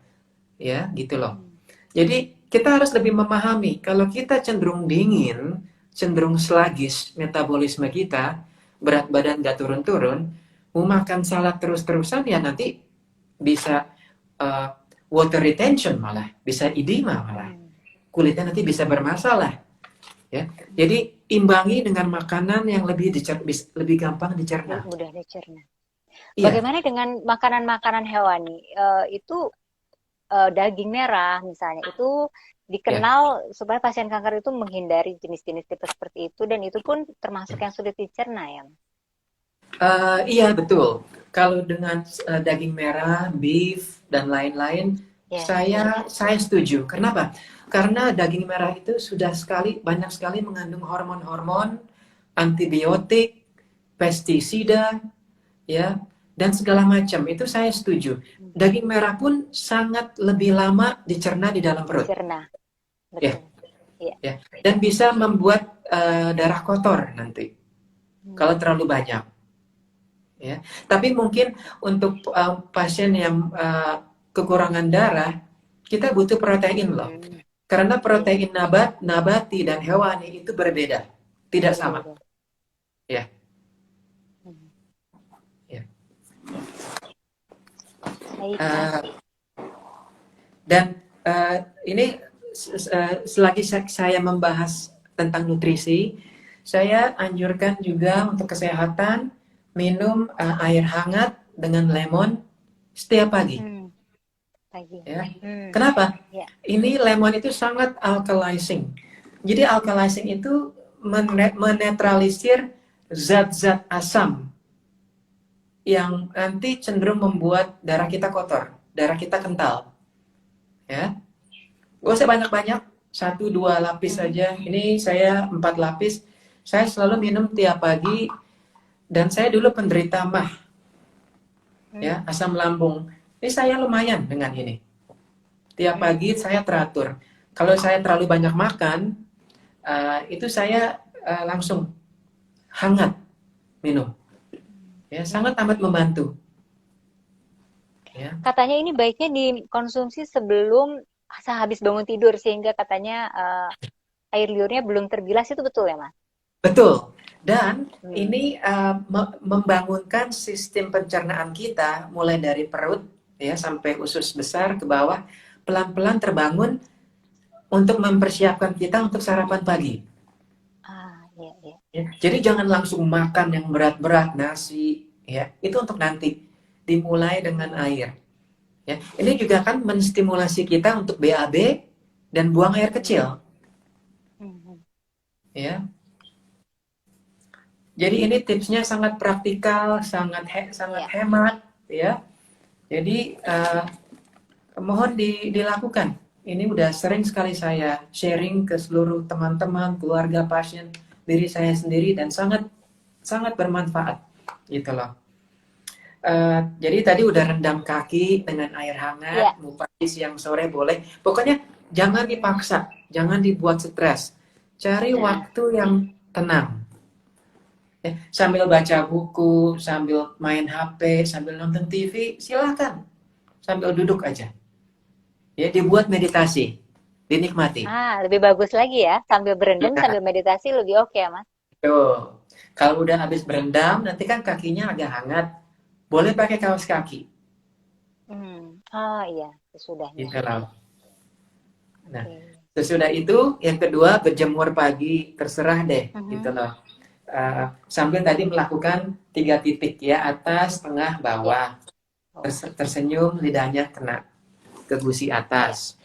ya gitu loh. Mhm. Jadi kita harus lebih memahami kalau kita cenderung dingin, cenderung sluggish metabolisme kita, berat badan gak turun-turun, mau makan salad terus-terusan ya nanti bisa uh, water retention malah, bisa edema malah, Mhm. kulitnya nanti bisa bermasalah. Ya, jadi imbangi dengan makanan yang lebih gampang dicerna. Mudah dicerna. Iya, Bagaimana dengan makanan-makanan hewani? Itu daging merah misalnya, itu ya. dikenal supaya pasien kanker itu menghindari jenis-jenis tipe seperti itu dan itu pun termasuk yang sulit dicerna ya. Iya betul. Kalau dengan daging merah, beef dan lain-lain, Yes. saya setuju. Kenapa? Karena daging merah itu sudah banyak sekali mengandung hormon-hormon, antibiotik, pestisida, ya, dan segala macam. Itu saya setuju. Mhm. Daging merah pun sangat lebih lama dicerna di dalam perut, Dicerna, ya, betul. Iya. ya, dan bisa membuat darah kotor nanti kalau Hmm. terlalu banyak. Ya. Tapi mungkin untuk pasien yang kekurangan darah, kita butuh protein loh. Hmm. Karena Iya, protein nabati dan hewani itu berbeda, tidak sama. berbeda. Ya, Mhm. ya. Ya, baik Mas. Uh, dan ini selagi saya membahas tentang nutrisi, saya anjurkan juga untuk kesehatan minum air hangat dengan lemon setiap pagi. Hmm. Pagi. Ya. Hmm. Kenapa? Ya. Ini lemon itu sangat alkalizing. Jadi alkalizing itu menetralisir zat-zat asam yang nanti cenderung membuat darah kita kotor, darah kita kental. Ya, gak usah banyak-banyak, 1-2 lapis Mhm. saja. Ini saya 4 lapis. Saya selalu minum tiap pagi dan saya dulu penderita MAH, ya Hmm. asam lambung. Ini saya lumayan dengan ini. Tiap Hmm. pagi saya teratur. Kalau saya terlalu banyak makan, itu saya langsung hangat minum. Ya, sangat Hmm. amat membantu. Ya, Katanya ini baiknya dikonsumsi sebelum sehabis bangun tidur sehingga katanya air liurnya belum terbilas itu betul ya Mas? betul. Dan Hmm. ini membangunkan sistem pencernaan kita mulai dari perut ya sampai usus besar ke bawah pelan-pelan terbangun untuk mempersiapkan kita untuk sarapan pagi. Ah, iya, iya. Ya. Jadi jangan langsung makan yang berat-berat, nasi, ya. Itu untuk nanti. Dimulai dengan air. Ya. Ini juga kan menstimulasi kita untuk BAB dan buang air kecil, ya. Jadi ini tipsnya sangat praktikal, sangat Iya. hemat, ya. Jadi mohon dilakukan. Ini udah sering sekali saya sharing ke seluruh teman-teman, keluarga pasien, diri saya sendiri, dan sangat sangat bermanfaat, gitu loh. Jadi tadi udah rendam kaki dengan air hangat, Iya. mau pagi, siang, sore boleh. Pokoknya jangan dipaksa, jangan dibuat stres. Cari Nah, waktu yang tenang. Ya, sambil baca buku, sambil main HP, sambil nonton TV, silakan. Sambil duduk aja. Ya, dibuat meditasi, dinikmati. lebih bagus lagi ya, sambil berendam Ya, sambil meditasi lebih oke ya, Mas. tuh. Kalau udah habis berendam, nanti kan kakinya agak hangat. Boleh pakai kaos kaki. Oh iya, sesudahnya. Gitu loh. Nah, Oke. sesudah itu, yang kedua berjemur pagi, terserah deh, gitu Mhm. loh. Sambil tadi melakukan 3 titik ya, atas, tengah, Iya, bawah. bawah. Tersenyum, lidahnya kena ke gusi Iya. atas.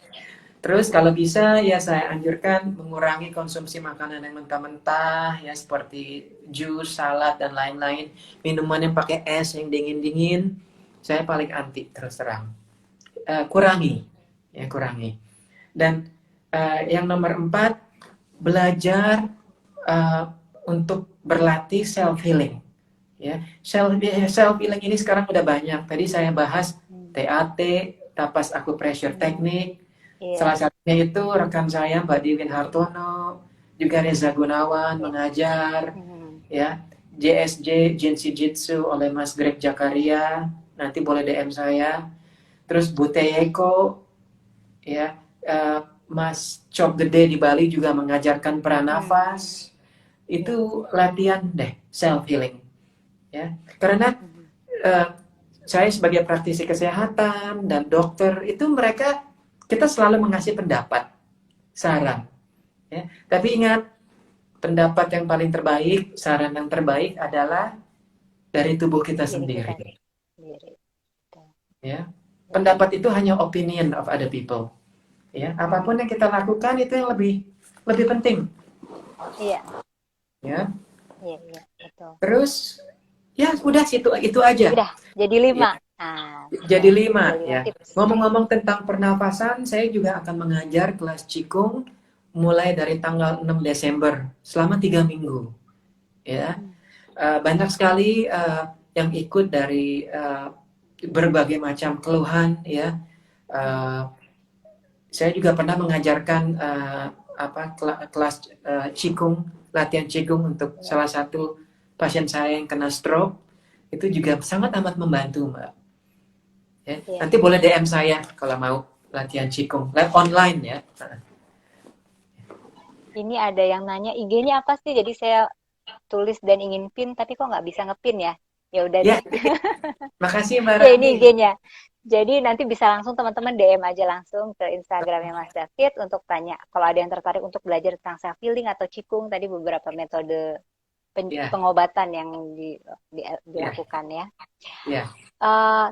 Terus kalau bisa ya saya anjurkan mengurangi konsumsi makanan yang mentah-mentah ya seperti jus, salad dan lain-lain. Minuman yang pakai es yang dingin-dingin, saya paling anti terus terang. Kurangi, ya kurangi. Dan yang nomor 4, belajar uh, untuk berlatih self healing. Ya, self healing ini sekarang udah banyak. Tadi saya bahas Hmm. TAT, tapas acupressure Hmm. teknik. Salah Iya. satunya itu rekan saya Mbak Diwin Hartono, juga Reza Gunawan Iya. mengajar, Mhm. ya. JSJ Jinsi Jitsu oleh Mas Greg Jakaria, nanti boleh DM saya. Terus Buteyeko, ya, Mas Chop Gede di Bali juga mengajarkan Hmm. pranafas. Iya. Itu latihan deh self healing, ya. Karena Mhm. eh, saya sebagai praktisi kesehatan dan dokter itu kita selalu mengasih pendapat, saran, ya. Tapi ingat, pendapat yang paling terbaik, saran yang terbaik adalah dari tubuh kita Diri kita sendiri, sendiri. Betul. ya. Betul. Pendapat itu hanya opinion of other people, ya. Apapun Mhm. yang kita lakukan itu yang lebih lebih penting, Iya. ya. Iya, iya, betul. Terus ya udah situ itu aja, Udah, jadi ya. 5. Nah, Jadi udah. Udah 5 5 ya. tips. Ngomong-ngomong tentang pernafasan, saya juga akan mengajar kelas Qigong mulai dari tanggal 6 Desember selama 3 minggu. Ya, Hmm. banyak sekali yang ikut dari berbagai macam keluhan ya. Hmm. Uh, saya juga pernah mengajarkan kelas Qigong, latihan Qigong untuk Iya. salah satu pasien saya yang kena stroke. Itu juga sangat amat membantu, Mbak. Ya. Iya. Nanti boleh DM saya kalau mau latihan Qigong, live online ya. Ini ada yang nanya IG-nya apa sih? Jadi saya tulis dan ingin pin, tapi kok nggak bisa ngepin ya? Ya udah Ya, deh. makasih Mbak Ya ini Rani. IG-nya. Jadi nanti bisa langsung teman-teman DM aja langsung ke Instagramnya Mas David untuk tanya kalau ada yang tertarik untuk belajar tentang self healing atau Qigong tadi beberapa metode Ya, pengobatan yang ya, dilakukan ya. ya,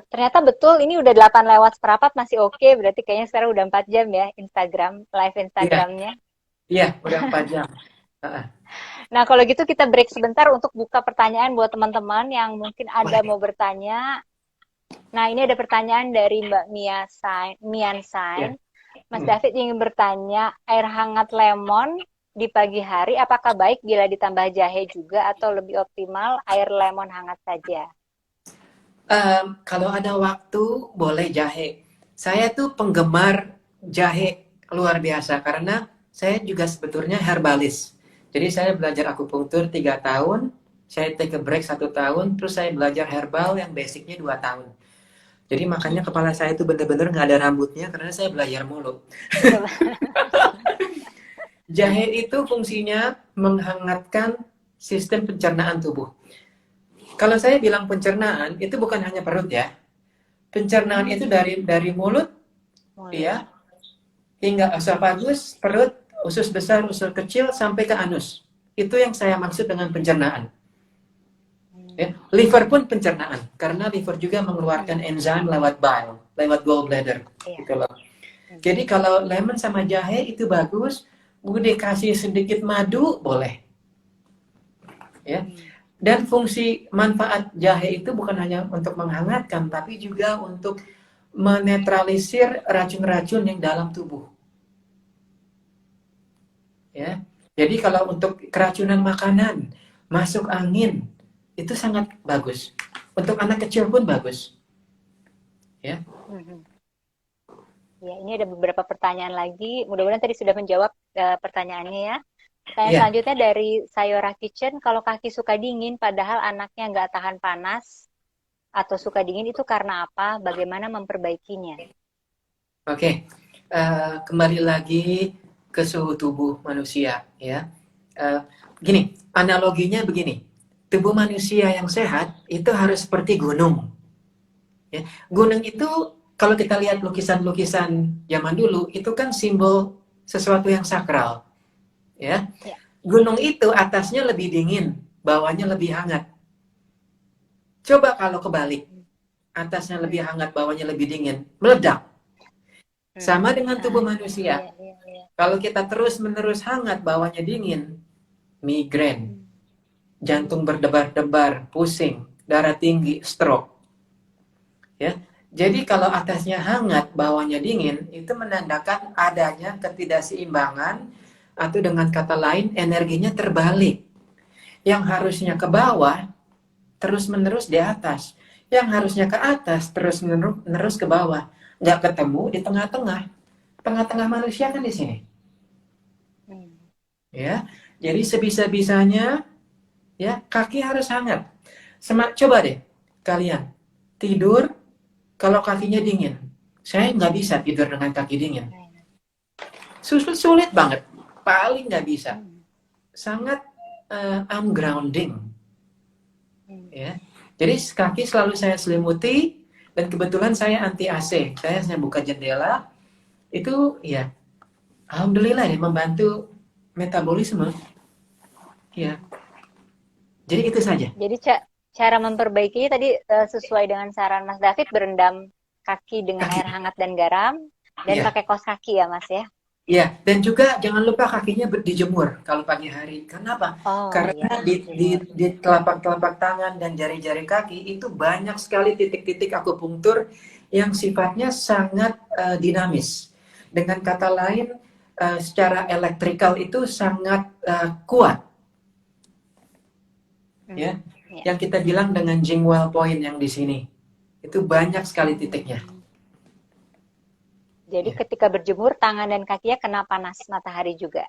Ternyata betul ini udah 8 lewat seperempat masih oke. Berarti kayaknya sekarang udah 4 jam ya Instagram, live ya, Instagramnya. ya, udah 4 jam. Nah, kalau gitu kita break sebentar untuk buka pertanyaan buat teman-teman yang mungkin ada Boleh. mau bertanya. Nah, ini ada pertanyaan dari Mbak Mian Sain. Ya. Mas David ingin bertanya, air hangat lemon di pagi hari apakah baik bila ditambah jahe juga atau lebih optimal air lemon hangat saja? Kalau ada waktu boleh jahe. Saya tuh penggemar jahe luar biasa karena saya juga sebetulnya herbalis. Jadi saya belajar akupunktur 3 tahun, saya take a break 1 tahun, terus saya belajar herbal yang basicnya 2 tahun. Jadi makanya kepala saya itu bener-bener nggak ada rambutnya karena saya belajar mulu. Jahe itu fungsinya menghangatkan sistem pencernaan tubuh. Kalau saya bilang pencernaan itu bukan hanya perut ya. Pencernaan itu Hmm, dari mulut mulut. ya hingga esophagus, perut, usus besar, usus kecil sampai ke anus. Itu yang saya maksud dengan pencernaan. Ya, liver pun pencernaan, karena liver juga mengeluarkan enzim lewat bile, lewat gallbladder. Iya. Gitu loh. Jadi kalau lemon sama jahe itu bagus, udah kasih sedikit madu boleh. Ya. Dan fungsi manfaat jahe itu bukan hanya untuk menghangatkan, tapi juga untuk menetralisir racun-racun yang dalam tubuh. Ya. Jadi kalau untuk keracunan makanan, masuk angin, itu sangat bagus. Untuk anak kecil pun bagus. Ya. Ya, ini ada beberapa pertanyaan lagi. Mudah-mudahan tadi sudah menjawab pertanyaannya ya. Pertanyaan Iya. selanjutnya dari Sayora Kitchen, kalau kaki suka dingin padahal anaknya nggak tahan panas atau suka dingin itu karena apa? Bagaimana memperbaikinya? Oke. Kembali lagi ke suhu tubuh manusia ya. Gini, analoginya begini. Tubuh manusia yang sehat itu harus seperti gunung. Ya. Gunung itu kalau kita lihat lukisan-lukisan zaman dulu itu kan simbol sesuatu yang sakral. Ya. Ya. Gunung itu atasnya lebih dingin, bawahnya lebih hangat. Coba kalau kebalik, atasnya lebih hangat, bawahnya lebih dingin, meledak. Sama dengan tubuh manusia. Kalau kita terus-menerus hangat, bawahnya dingin, migrain, jantung berdebar-debar, pusing, darah tinggi, stroke. Ya. Jadi kalau atasnya hangat, bawahnya dingin, itu menandakan adanya ketidakseimbangan atau dengan kata lain energinya terbalik. Yang harusnya ke bawah terus-menerus di atas, yang harusnya ke atas terus-menerus ke bawah, nggak ketemu di tengah-tengah. Tengah-tengah manusia kan di sini. Ya, jadi sebisa-bisanya ya kaki harus hangat. Coba deh kalian tidur kalau kakinya dingin. Saya nggak bisa tidur dengan kaki dingin. Sulit banget, paling nggak bisa. Sangat ungrounding. Ya, jadi kaki selalu saya selimuti dan kebetulan saya anti AC. Saya buka jendela. Itu ya, alhamdulillah ya membantu metabolisme. Ya. Jadi itu saja. Jadi cara memperbaikinya tadi sesuai dengan saran Mas David, berendam kaki dengan air hangat dan garam dan pakai kaos kaki ya Mas ya. Iya, dan juga jangan lupa kakinya dijemur kalau pagi hari. Kenapa? Karena di telapak-telapak tangan dan jari-jari kaki itu banyak sekali titik-titik akupunktur yang sifatnya sangat dinamis. Dengan kata lain, secara elektrikal itu sangat kuat. Ya, yang kita bilang dengan Jingwell Point yang di sini. Itu banyak sekali titiknya. Jadi ketika berjemur, tangan dan kakinya kena panas matahari juga.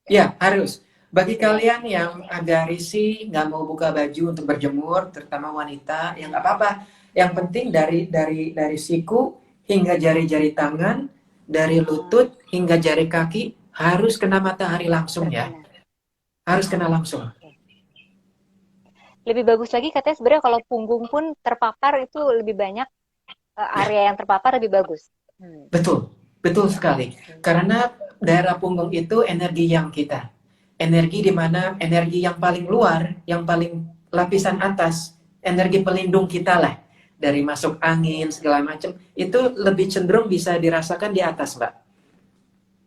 Ya, harus. Bagi kalian yang agak risih, nggak mau buka baju untuk berjemur, terutama wanita, yang nggak apa-apa. Yang penting dari siku hingga jari-jari tangan, dari lutut hingga jari kaki, harus kena matahari langsung ya. Harus kena langsung. Lebih bagus lagi katanya sebenarnya kalau punggung pun terpapar itu lebih banyak area yang terpapar lebih bagus. Betul sekali. Karena daerah punggung itu energi yang kita. Energi di mana energi yang paling luar, yang paling lapisan atas, energi pelindung kita lah. Dari masuk angin segala macam, itu lebih cenderung bisa dirasakan di atas, Mbak.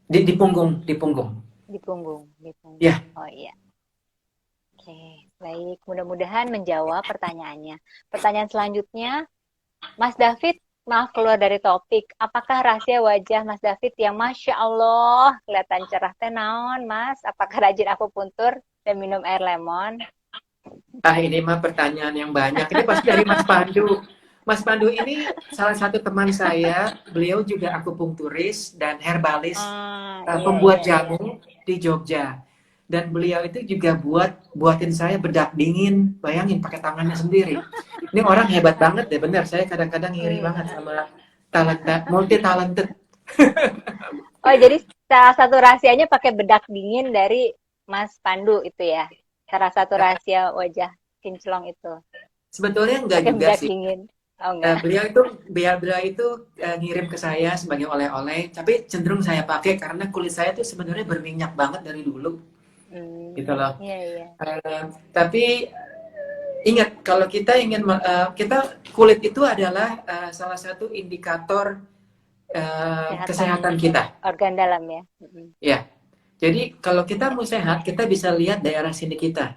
Di punggung. Di punggung. Ya. Oh iya. Oke, baik. Mudah-mudahan menjawab pertanyaannya. Pertanyaan selanjutnya, Mas David, maaf keluar dari topik. Apakah rahasia wajah Mas David yang Masya Allah kelihatan cerah tenaon, Mas? Apakah rajin akupuntur dan minum air lemon? Ini mah pertanyaan yang banyak. Ini pasti dari Mas Pandu. Mas Pandu ini salah satu teman saya. Beliau juga akupunkturis dan herbalis, pembuat jamu di Jogja. Dan beliau itu juga buatin saya bedak dingin. Bayangin pakai tangannya sendiri. Ini orang hebat banget deh, bener. Saya kadang-kadang iri banget sama multi talented. Oh, jadi salah satu rahasianya pakai bedak dingin dari Mas Pandu itu ya? Salah satu rahasia wajah kinclong itu. Sebetulnya enggak juga sih. Dingin. Oh, enggak. Beliau itu ngirim ke saya sebagai oleh-oleh, tapi cenderung saya pakai karena kulit saya tuh sebenarnya berminyak banget dari dulu. gitu loh. Iya, iya. Tapi ingat, kalau kita ingin kulit itu adalah salah satu indikator kesehatan kita. Organ dalam ya. Ya, jadi kalau kita mau sehat, kita bisa lihat daerah sini kita,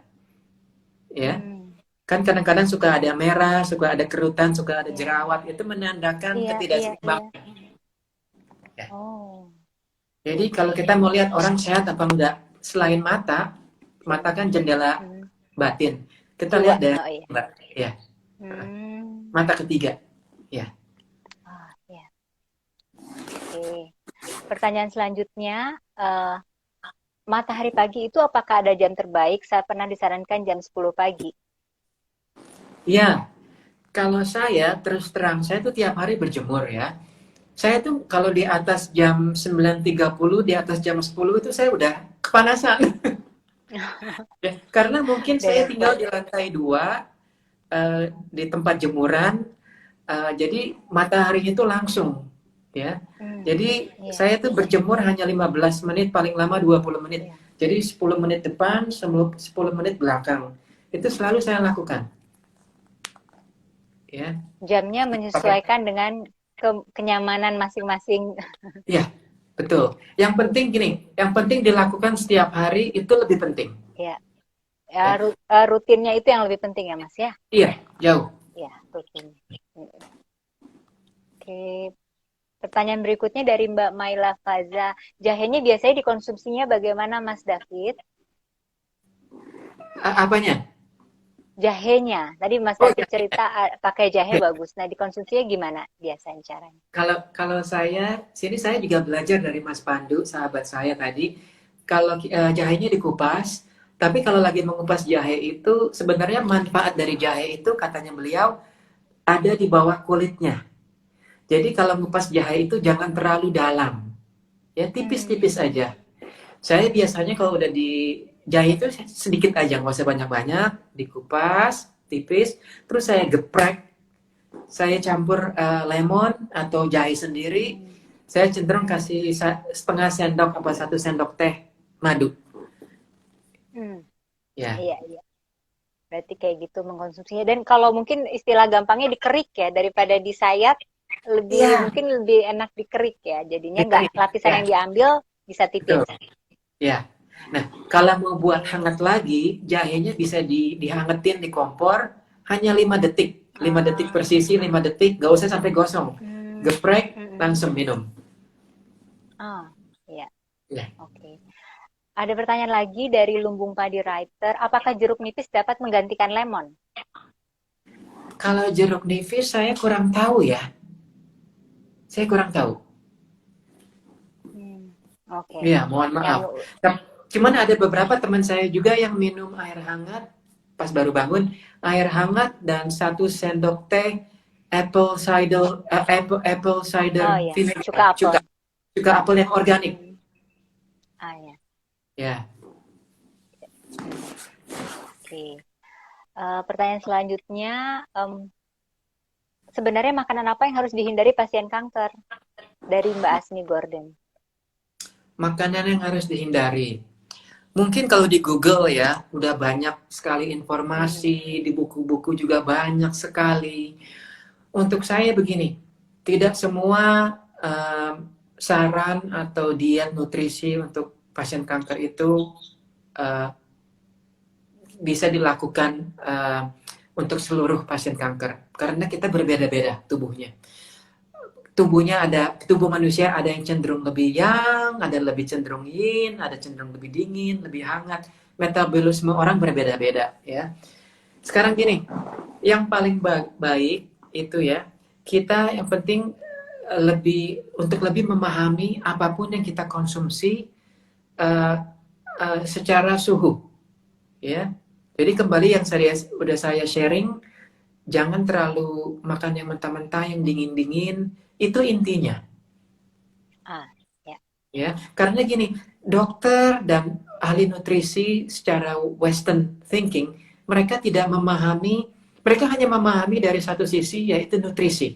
ya. Kan kadang-kadang suka ada merah, suka ada kerutan, suka ada jerawat, itu menandakan ketidakseimbangan. Ya. Jadi kalau kita mau lihat orang sehat apa enggak, selain mata, mata kan jendela batin. Kita lihat daerah, ya. Mata ketiga, ya. Ya. Oke. Pertanyaan selanjutnya, matahari pagi itu apakah ada jam terbaik? Saya pernah disarankan jam 10 pagi. Iya, kalau saya terus terang, saya tuh tiap hari berjemur ya. Saya tuh kalau di atas jam 9.30, di atas jam 10 itu saya udah kepanasan. Ya, karena mungkin saya tinggal di lantai 2, di tempat jemuran, jadi matahari itu langsung. Ya, jadi saya tuh berjemur hanya 15 menit, paling lama 20 menit. Jadi 10 menit depan, 10 menit belakang. Itu selalu saya lakukan. Ya. Jamnya menyesuaikan dengan kenyamanan masing-masing. Iya, betul. Yang penting gini, yang penting dilakukan setiap hari itu lebih penting. Ya, rutinnya itu yang lebih penting ya Mas ya? Iya, jauh. Ya, rutin. Oke. Pertanyaan berikutnya dari Mbak Maila Faza. Jahenya biasanya dikonsumsinya bagaimana Mas David? Apanya? Jahenya. Tadi Mas David cerita pakai jahe bagus. Nah, dikonsumsinya gimana biasanya caranya? Kalau saya, sini saya juga belajar dari Mas Pandu, sahabat saya tadi. Kalau jahenya dikupas, tapi kalau lagi mengupas jahe itu, sebenarnya manfaat dari jahe itu, katanya beliau, ada di bawah kulitnya. Jadi kalau mengupas jahe itu jangan terlalu dalam. Ya, tipis-tipis aja. Saya biasanya kalau udah di jahe itu sedikit aja, nggak usah banyak-banyak, dikupas, tipis, terus saya geprek, saya campur lemon atau jahe sendiri, saya cenderung kasih setengah sendok apa 1 sendok teh madu. Ya. Iya, iya. Berarti kayak gitu mengkonsumsinya. Dan kalau mungkin istilah gampangnya dikerik ya, daripada disayat, mungkin lebih enak dikerik ya. Jadinya nggak lapisan yang diambil bisa tipis. Betul. Ya. Nah, kalau mau buat hangat lagi, jahenya bisa dihangetin di kompor hanya 5 detik. 5 detik per sisi, 5 detik, gak usah sampai gosong. Geprek, langsung minum. Iya. Ya. Oke. Ada pertanyaan lagi dari Lumbung Padi Writer. Apakah jeruk nipis dapat menggantikan lemon? Kalau jeruk nipis saya kurang tahu ya. Saya kurang tahu. Oke. Iya, mohon maaf. Cuman ada beberapa teman saya juga yang minum air hangat pas baru bangun, air hangat dan 1 sendok teh apple cider vinegar, cuka apel yang organik. Ya. Ya. Oke. Pertanyaan selanjutnya, sebenarnya makanan apa yang harus dihindari pasien kanker? Dari Mbak Asmi Gordon. Makanan yang harus dihindari. Mungkin kalau di Google ya, udah banyak sekali informasi, di buku-buku juga banyak sekali. Untuk saya begini, tidak semua saran atau diet nutrisi untuk pasien kanker itu bisa dilakukan untuk seluruh pasien kanker. Karena kita berbeda-beda tubuhnya. Tubuh manusia ada yang cenderung lebih yang, ada lebih cenderung yin, ada cenderung lebih dingin, lebih hangat. Metabolisme orang berbeda-beda ya. Sekarang gini, yang paling baik itu ya, kita yang penting untuk lebih memahami apapun yang kita konsumsi secara suhu ya. Jadi kembali yang udah saya sharing, jangan terlalu makan yang mentah-mentah, yang dingin-dingin. Itu intinya. Ya, karena gini, dokter dan ahli nutrisi secara Western thinking, mereka tidak memahami, mereka hanya memahami dari satu sisi, yaitu nutrisi.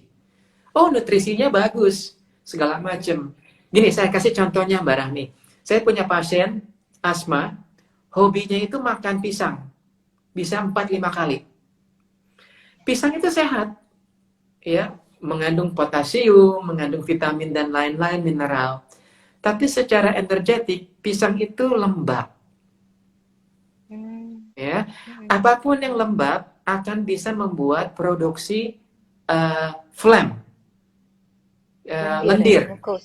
Oh, nutrisinya bagus, segala macam. Gini, saya kasih contohnya Mbak Rahmi. Saya punya pasien asma, hobinya itu makan pisang, bisa 4-5 kali. Pisang itu sehat, ya, mengandung potasium, mengandung vitamin dan lain-lain mineral. Tapi secara energetik, pisang itu lembab, Hmm. ya. Apapun yang lembab akan bisa membuat produksi phlegm, Lendir, lendir, mukus.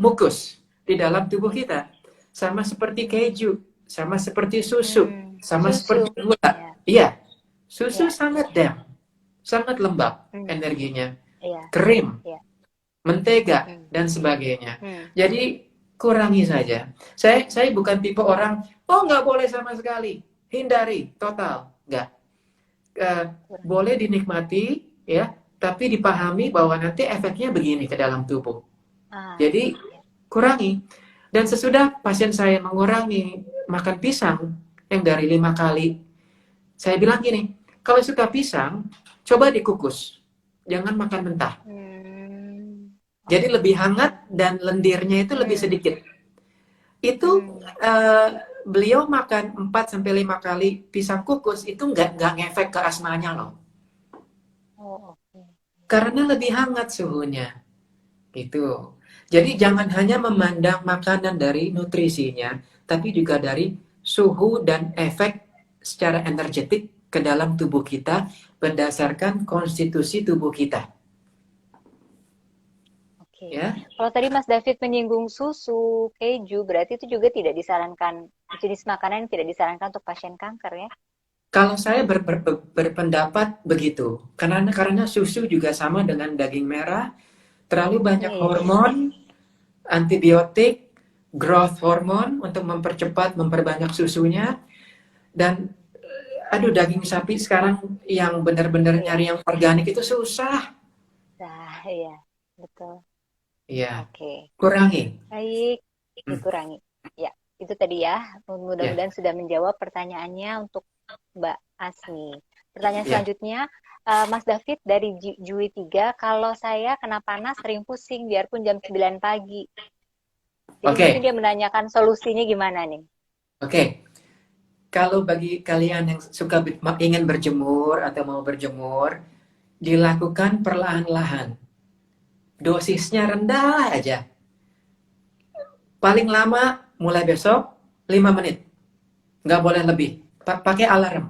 mukus di dalam tubuh kita. Sama seperti keju, sama seperti susu, sama seperti Susu. gula. Ya, Iya, susu ya. sangat sangat lembab Hmm. energinya, Iya, krim, iya. mentega, Hmm. dan sebagainya. Hmm. Jadi kurangi saja. Saya bukan tipe orang, oh nggak boleh sama sekali, hindari total, nggak. Kurang. Boleh dinikmati, ya, tapi dipahami bahwa nanti efeknya begini ke dalam tubuh. Ya, Jadi ya. kurangi. Dan sesudah pasien saya mengurangi makan pisang yang dari 5 kali, saya bilang gini, kalau suka pisang, coba dikukus, jangan makan mentah. Jadi Oke. lebih hangat dan lendirnya itu lebih Hmm. sedikit. Itu Hmm. beliau makan 4-5 kali pisang kukus itu nggak ngefek ke asmanya loh. Oh, oke. Karena lebih hangat suhunya. Gitu. Jadi jangan hanya memandang makanan dari nutrisinya, tapi juga dari suhu dan efek secara energetik ke dalam tubuh kita berdasarkan konstitusi tubuh kita. Oke. Ya, Kalau tadi Mas David menyinggung susu, keju, berarti itu juga tidak disarankan, jenis makanan yang tidak disarankan untuk pasien kanker ya? kalau saya berpendapat begitu, karena susu juga sama dengan daging merah, terlalu banyak Iya. hormon, antibiotik, growth hormone untuk mempercepat, memperbanyak susunya, dan aduh daging sapi sekarang yang benar-benar Iya. nyari yang organik itu susah. Nah, iya. Betul. Iya, Oke. kurangi. Baik. Hmm, Dikurangi. Ya, itu tadi ya. ya, Mudah-mudahan sudah menjawab pertanyaannya untuk Mbak Asmi. Pertanyaan ya. selanjutnya, Mas David dari Jui 3, kalau saya kena panas sering pusing biarpun jam 9 pagi. Jadi mungkin Oke, dia menanyakan solusinya gimana nih? oke. Kalau bagi kalian yang suka ingin berjemur atau mau berjemur, dilakukan perlahan-lahan. Dosisnya rendah aja. Paling lama mulai besok 5 menit. Nggak boleh lebih. Pakai alarm.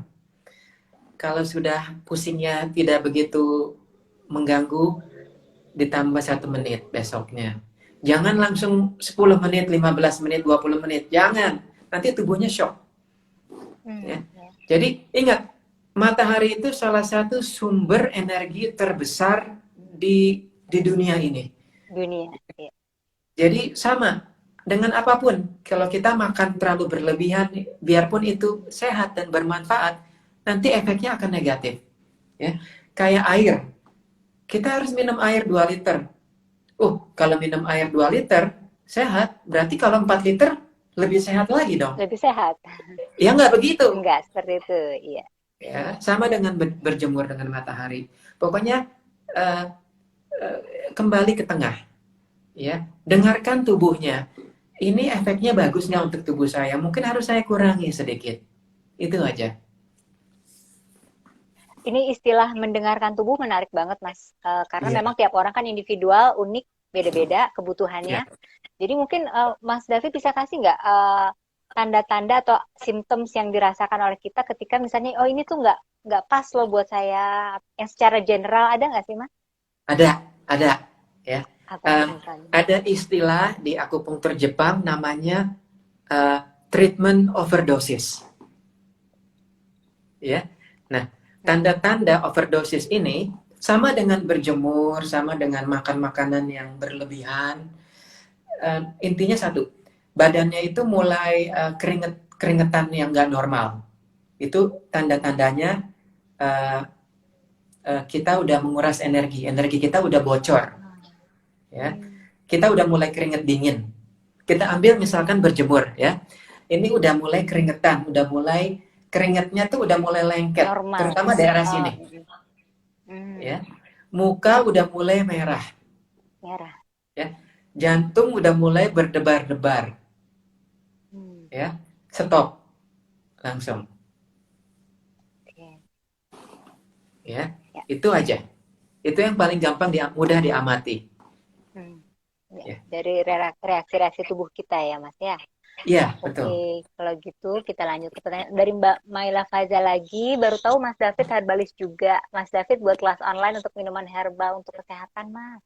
Kalau sudah pusingnya tidak begitu mengganggu, ditambah 1 menit besoknya. Jangan langsung 10 menit, 15 menit, 20 menit. Jangan. Nanti tubuhnya shock. Ya. Ya, Jadi ingat, matahari itu salah satu sumber energi terbesar di dunia ini. dunia. Ya. Jadi sama dengan apapun. Kalau kita makan terlalu berlebihan, biarpun itu sehat dan bermanfaat, nanti efeknya akan negatif. Ya. Kayak air. Kita harus minum air 2 liter. Kalau minum air 2 liter, sehat. Berarti kalau 4 liter, lebih sehat lagi dong. Lebih sehat. Ya nggak begitu. Enggak, seperti itu. Iya. Ya, sama dengan berjemur dengan matahari. Pokoknya uh, kembali ke tengah. Ya, dengarkan tubuhnya. Ini efeknya bagus nggak untuk tubuh saya? Mungkin harus saya kurangi sedikit. Itu aja. Ini istilah mendengarkan tubuh menarik banget, Mas. Karena Iya, memang tiap orang kan individual, unik, beda-beda iya. kebutuhannya. Jadi mungkin Mas David bisa kasih nggak tanda-tanda atau symptoms yang dirasakan oleh kita ketika misalnya, oh ini tuh nggak pas loh buat saya. Yang secara general ada nggak sih, Mas? Ada. Ya. Apa tuh Uh, misalnya? ada istilah di akupunktur Jepang namanya treatment overdosis. Ya. Nah, Hmm. tanda-tanda overdosis ini sama dengan berjemur, sama dengan makan makanan yang berlebihan. Intinya satu, badannya itu mulai keringetan yang nggak normal. Itu tanda-tandanya uh, kita udah menguras energi, energi kita udah bocor, ya. Hmm. Kita udah mulai keringet dingin. Kita ambil misalkan berjemur, ya. Ini udah mulai keringetan, udah mulai keringetnya tuh udah mulai lengket, Normal. terutama daerah Oh, sini, ya. hmm. Muka udah mulai merah, Merah. ya. Jantung udah mulai berdebar-debar, Hmm. ya. Stop. langsung. Oke. Ya, Ya. itu aja. Itu yang paling gampang, mudah diamati. Ya. Ya, Dari reaksi-reaksi tubuh kita ya, Mas ya. iya, betul. Oke, kalau gitu kita lanjut ke pertanyaan dari Mbak Maila Faiza lagi. Baru tahu Mas David herbalis juga. Mas David buat kelas online untuk minuman herbal untuk kesehatan, Mas.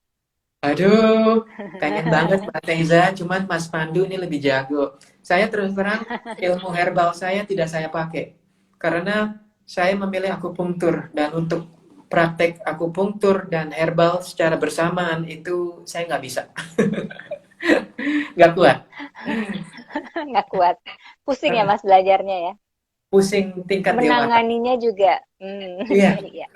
Aduh, pengen banget Mbak Teza, cuman Mas Pandu ini lebih jago. Saya terus terang, ilmu herbal saya tidak saya pakai. Karena saya memilih akupunktur, dan untuk praktek akupunktur dan herbal secara bersamaan itu saya nggak bisa. Nggak kuat. Nggak kuat. Pusing ya Mas belajarnya ya. Pusing tingkat dewata. Menanganinya juga. Iya, Iya.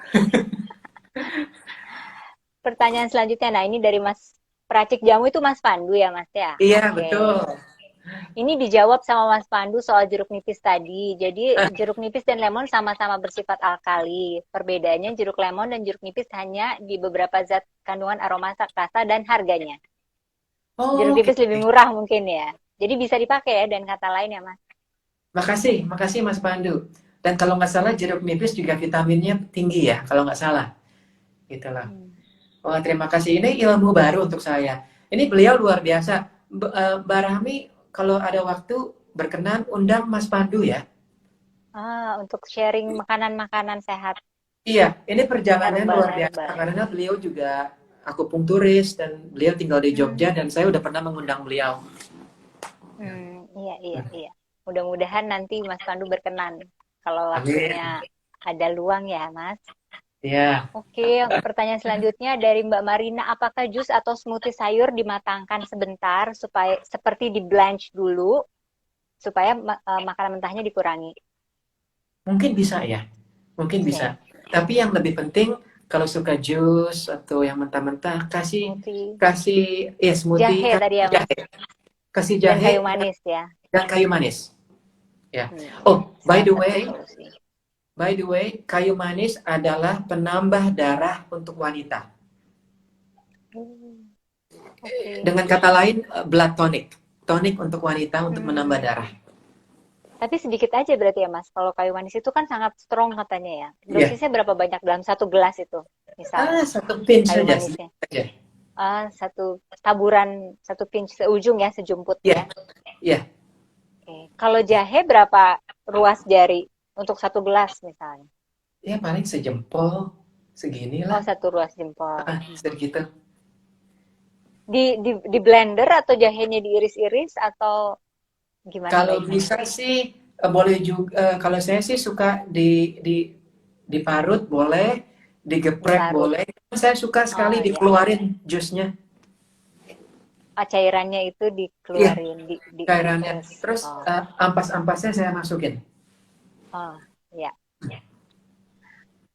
Pertanyaan selanjutnya, nah ini dari Mas Peracik Jamu itu Mas Pandu ya Mas ya? iya Oke. betul. Ini dijawab sama Mas Pandu soal jeruk nipis tadi. Jadi Ah, jeruk nipis dan lemon sama-sama bersifat alkali. Perbedaannya jeruk lemon dan jeruk nipis hanya di beberapa zat kandungan aroma rasa dan harganya. Jeruk oh, oke. nipis lebih murah mungkin ya. Jadi bisa dipakai ya dan kata lain ya Mas. Makasih, makasih Mas Pandu. Dan kalau nggak salah jeruk nipis juga vitaminnya tinggi ya, kalau nggak salah. Gitulah. Hmm. Wah, terima kasih. Ini ilmu baru untuk saya. Ini beliau luar biasa. Mbak Rahmi, kalau ada waktu berkenan undang Mas Pandu ya. Untuk sharing makanan-makanan sehat, Iya, ini perjalanan luar biasa herbal-herbal. karena beliau juga akupunkturis dan beliau tinggal di Jogja Hmm. dan saya udah pernah mengundang beliau. Iya, iya, iya. Mudah-mudahan nanti Mas Pandu berkenan kalau Amin. waktunya ada luang ya, Mas. Iya. Oke, pertanyaan selanjutnya dari Mbak Marina, apakah jus atau smoothie sayur dimatangkan sebentar supaya seperti di blanch dulu supaya makanan mentahnya dikurangi? Mungkin bisa ya. Mungkin Oke, bisa. Tapi yang lebih penting kalau suka jus atau yang mentah-mentah kasih smoothie. kasih smoothie, Jahe kasih tadi ya, Mas. jahe. Kasih Dan jahe kayu manis ya. dan kayu manis. Ya. Ya, Oh, salah satu solusi. by the way, kayu manis adalah penambah darah untuk wanita. Hmm, Oke. Dengan kata lain, blood tonic. Tonic untuk wanita untuk menambah Hmm. darah. Tapi sedikit aja berarti ya Mas. Kalau kayu manis itu kan sangat strong katanya ya. Iya. Dosisnya berapa banyak dalam satu gelas itu, misalnya Satu pinch kayu saja, manisnya? sedikit saja. Satu taburan, satu pinch seujung ya, sejumput Iya, ya. iya. Oke. Kalau jahe berapa ruas jari untuk satu gelas misalnya? Ya paling sejempol, Oh, seginilah. satu ruas jempol. Segitu. Di blender atau jahenya diiris-iris atau gimana Kalau baiknya Mas? bisa sih boleh juga. Kalau saya sih suka diparut boleh, digeprek Diparut. boleh. Saya suka sekali Oh ya. dikeluarin jusnya. Cairannya itu Iya, dikeluarin, cairannya. diperes. Terus Oh, ampas-ampasnya saya masukin. oh ya.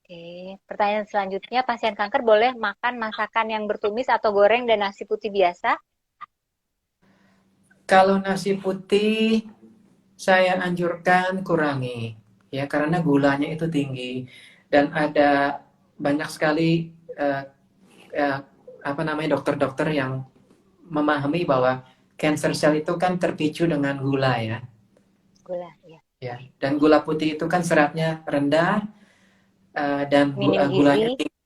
Oke, pertanyaan selanjutnya, pasien kanker boleh makan masakan yang bertumis atau goreng dan nasi putih biasa? Kalau nasi putih saya anjurkan kurangi, ya karena gulanya itu tinggi dan ada banyak sekali eh, eh, apa namanya dokter-dokter yang memahami bahwa cancer cell itu kan terpicu dengan gula ya. Gula, ya. Ya, dan gula putih itu kan seratnya rendah dan Minim gulanya gizi. tinggi.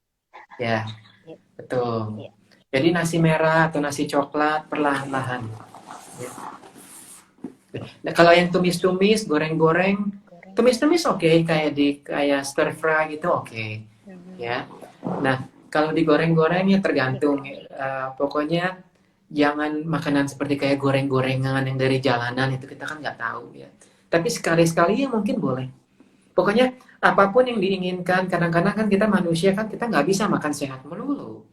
Ya, Ya, betul. ya. Jadi nasi merah atau nasi coklat perlahan-lahan. Ya. Nah, kalau yang tumis-tumis, goreng-goreng, Goreng. tumis-tumis oke, kayak stir fry gitu oke, Mhm. ya. Nah, kalau digoreng-goreng ya tergantung. Digoreng. Pokoknya jangan makanan seperti kayak goreng-gorengan yang dari jalanan itu kita kan nggak tahu ya. Tapi sekali-sekali ya mungkin boleh. Pokoknya apapun yang diinginkan, kadang-kadang kan kita manusia kan kita nggak bisa makan sehat melulu.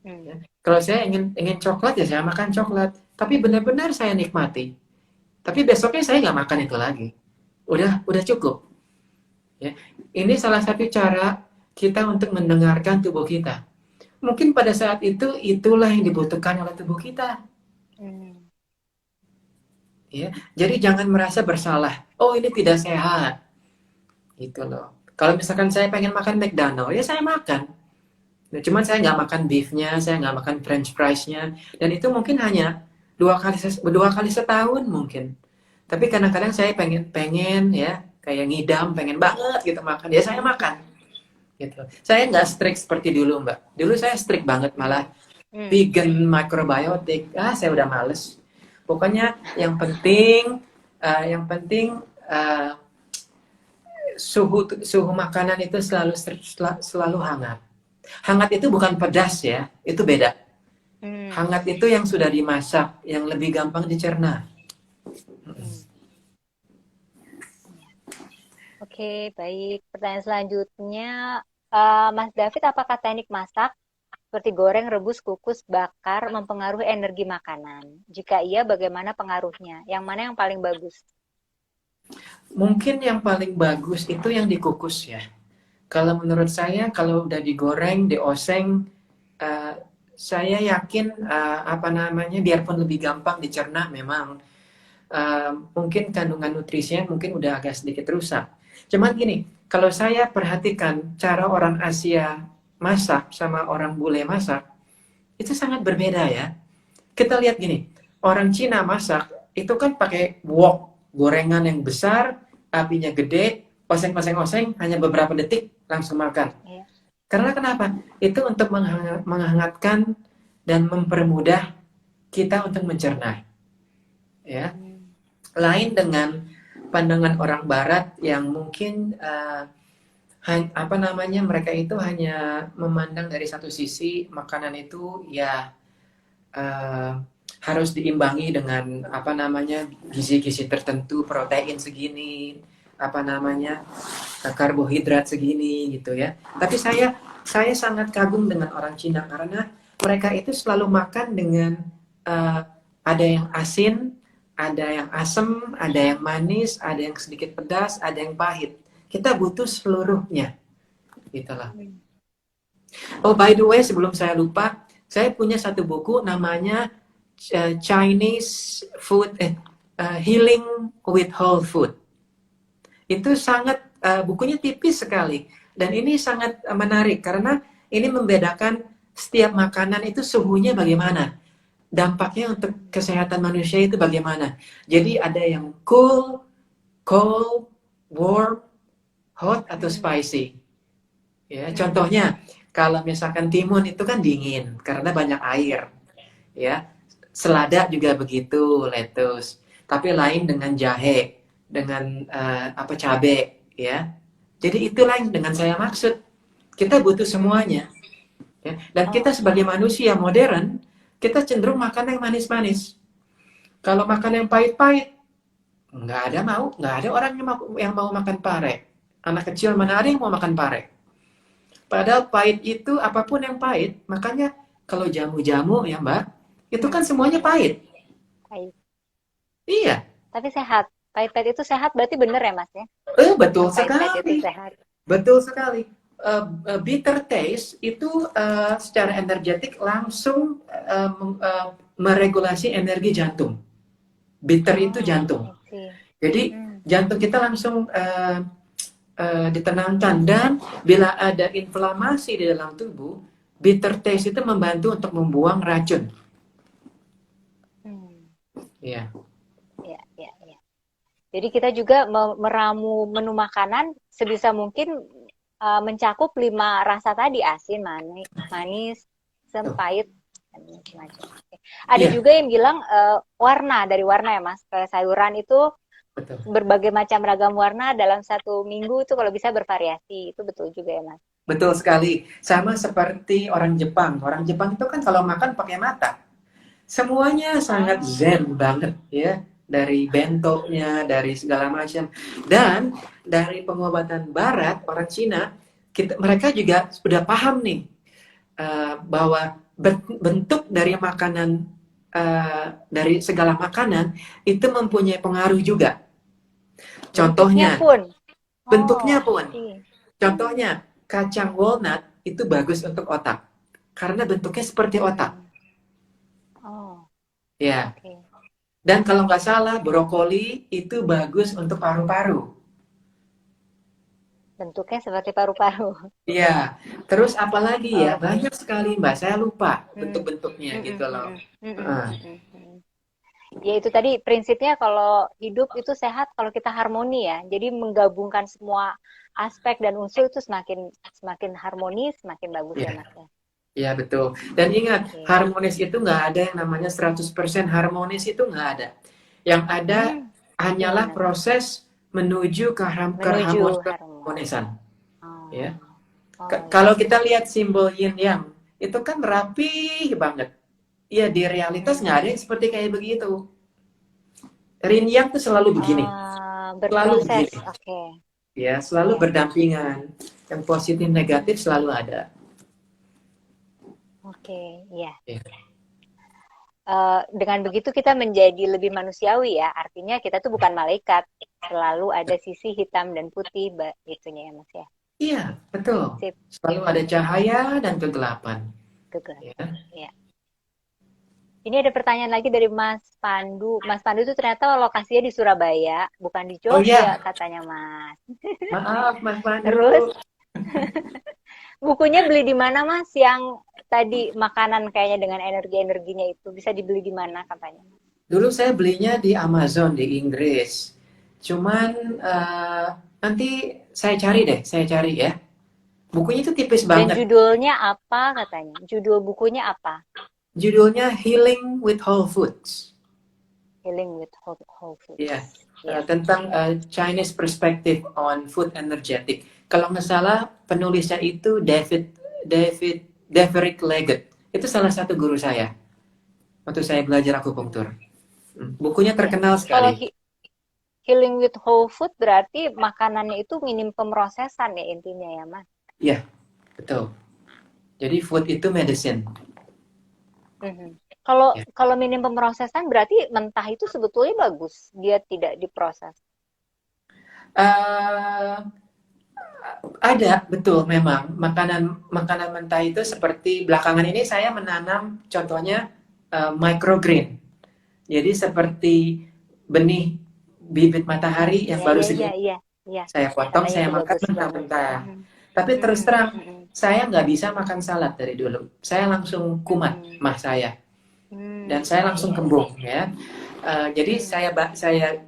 Hmm. Ya. Kalau saya ingin coklat ya saya makan coklat, tapi benar-benar saya nikmati. Tapi besoknya saya nggak makan itu lagi. Udah cukup. Ya. Ini salah satu cara kita untuk mendengarkan tubuh kita. Mungkin pada saat itu itulah yang dibutuhkan oleh tubuh kita. Hmm. Ya. Jadi jangan merasa bersalah. Oh ini tidak sehat. Gitu loh. Kalau misalkan saya pengen makan McDonald, ya saya makan. Nah, cuman saya nggak makan beefnya, saya nggak makan French fries-nya, dan itu mungkin hanya dua kali setahun mungkin. Tapi kadang-kadang saya pengen ya kayak ngidam, pengen banget gitu makan. Ya saya makan gitu. Saya nggak strict seperti dulu Mbak. Dulu saya strict banget malah vegan microbiotic. Saya udah males. Pokoknya yang penting eh, suhu makanan itu selalu hangat. Hangat itu bukan pedas ya, itu beda. Hangat itu yang sudah dimasak, yang lebih gampang dicerna. Oke, baik. Pertanyaan selanjutnya, Mas David, apakah teknik masak seperti goreng, rebus, kukus, bakar mempengaruhi energi makanan? Jika iya, bagaimana pengaruhnya? Yang mana yang paling bagus? Mungkin yang paling bagus itu yang dikukus ya. Kalau menurut saya, kalau udah digoreng, dioseng, uh, saya yakin biarpun lebih gampang dicerna memang, mungkin kandungan nutrisinya mungkin udah agak sedikit rusak. Cuman gini, kalau saya perhatikan cara orang Asia masak sama orang bule masak, itu sangat berbeda ya. Kita lihat gini, orang Cina masak itu kan pakai wok, gorengan yang besar, apinya gede, oseng-oseng-oseng, hanya beberapa detik langsung makan. Ya. Karena kenapa? Itu untuk menghangatkan dan mempermudah kita untuk mencerna. Ya. Lain dengan pandangan orang Barat yang mungkin mereka itu hanya memandang dari satu sisi, makanan itu ya harus diimbangi dengan gizi-gizi tertentu, protein segini, karbohidrat segini gitu ya. Tapi saya sangat kagum dengan orang Cina karena mereka itu selalu makan dengan ada yang asin, ada yang asam, ada yang manis, ada yang sedikit pedas, ada yang pahit. Kita butuh seluruhnya, gitulah. Oh, by the way, sebelum saya lupa, saya punya satu buku namanya Chinese Food Healing with Whole Food. Itu sangat bukunya tipis sekali dan ini sangat menarik karena ini membedakan setiap makanan itu suhunya bagaimana, dampaknya untuk kesehatan manusia itu bagaimana. Jadi ada yang cool, cold, warm, hot atau spicy. Ya, contohnya kalau misalkan timun itu kan dingin karena banyak air. Ya, selada juga begitu, lettuce. Tapi lain dengan jahe, dengan cabai, ya. Jadi itulah yang dengan saya maksud. Kita butuh semuanya. Ya. Dan kita sebagai manusia modern, kita cenderung makan yang manis-manis. Kalau makan yang pahit-pahit, nggak ada orang yang mau makan pare. Anak kecil mana ada yang mau makan pare. Padahal pahit itu apapun yang pahit, makanya kalau jamu-jamu ya Mbak, itu kan semuanya pahit. Pahit. Iya. Tapi sehat. Pahit-pahit itu sehat berarti benar ya Mas ya? Betul sekali. Itu sehat. Betul sekali. Bitter taste itu secara energetik langsung meregulasi energi jantung. Bitter itu jantung. Jadi jantung kita langsung ditenangkan dan bila ada inflamasi di dalam tubuh, bitter taste itu membantu untuk membuang racun. Iya. Ya. Jadi kita juga meramu menu makanan sebisa mungkin mencakup 5 rasa tadi, asin, manis, pahit, dan macam-macam. Ada juga yang bilang warna ya Mas, kayak sayuran itu betul. Berbagai macam ragam warna dalam satu minggu itu kalau bisa bervariasi, itu betul juga ya Mas? Betul sekali, sama seperti orang Jepang. Orang Jepang itu kan kalau makan pakai mata. Semuanya sangat zen banget ya. Dari bentonya, dari segala macam. Dan dari pengobatan barat, orang Cina, mereka juga sudah paham nih bahwa bentuk dari makanan, dari segala makanan itu mempunyai pengaruh juga. Contohnya, bentuknya pun. Contohnya, kacang walnut itu bagus untuk otak. Karena bentuknya seperti otak. Ya. Dan kalau nggak salah, brokoli itu bagus untuk paru-paru. Bentuknya seperti paru-paru. Iya. Terus apalagi ya? Banyak sekali Mbak. Saya lupa bentuk-bentuknya gitu loh. Ya itu tadi prinsipnya kalau hidup itu sehat kalau kita harmoni ya. Jadi menggabungkan semua aspek dan unsur itu semakin semakin harmonis, semakin bagus ya Iya, Mas ya. iya betul. Dan ingat, Oke. harmonis itu nggak ada yang namanya 100% harmonis, itu nggak ada. Yang ada Hmm, hanyalah gimana tuh? proses menuju ke Menuju harmoni. keharmonisan. Ya. Oh, oh Kalau iya. kita lihat simbol yin yang, itu kan rapi banget. Ya di realitas nggak ada Hmm. yang seperti kayak begitu. Yin yang tuh selalu begini, selalu Berproses. begini. Oke. Ya, selalu Iya. berdampingan. Yang positif negatif Hmm, selalu ada. oke, iya. Ya. Dengan begitu kita menjadi lebih manusiawi ya. Artinya kita tuh bukan malaikat. Selalu ada sisi hitam dan putih, itunya ya Mas ya. Iya, betul. Sip. Selalu ada cahaya dan kegelapan. Ya. Kegelapan. Ya. Ini ada pertanyaan lagi dari Mas Pandu. Mas Pandu itu ternyata lokasinya di Surabaya, bukan di Oh Jogja iya, katanya Mas. maaf Mas Pandu. Terus bukunya beli di mana Mas? Yang tadi makanan kayaknya dengan energi-energinya itu bisa dibeli di mana katanya? Dulu saya belinya di Amazon di Inggris. Cuman nanti saya cari ya. Bukunya itu tipis Dan banget. judulnya apa katanya? Judul bukunya apa? Judulnya Healing with Whole Foods. Healing with Whole Ya, Foods. Ya. tentang Chinese perspective on food energetic. Kalau nggak salah penulisnya itu David Deverick Leggett. Itu salah satu guru saya waktu saya belajar akupunktur. Bukunya Ya. terkenal Kalau sekali. healing with whole food berarti makanannya itu minim pemrosesan ya intinya ya Mas. Iya, betul. Jadi food itu medicine. Mhm. Kalau Ya. kalau minim pemrosesan berarti mentah itu sebetulnya bagus, dia tidak diproses. Eh, ada, betul memang. Makanan makanan mentah itu seperti belakangan ini saya menanam contohnya microgreen. Jadi seperti benih bibit Oh, matahari yang iya baru iya iya segini iya iya. saya potong, Katanya saya itu makan bagus banget. mentah-mentah. Mhm. Tapi terus Mhm. terang, Mhm. saya nggak bisa makan salad dari dulu. Saya langsung kumat Mhm. mah saya. Dan saya Iya langsung iya. kembung ya. Jadi Mhm.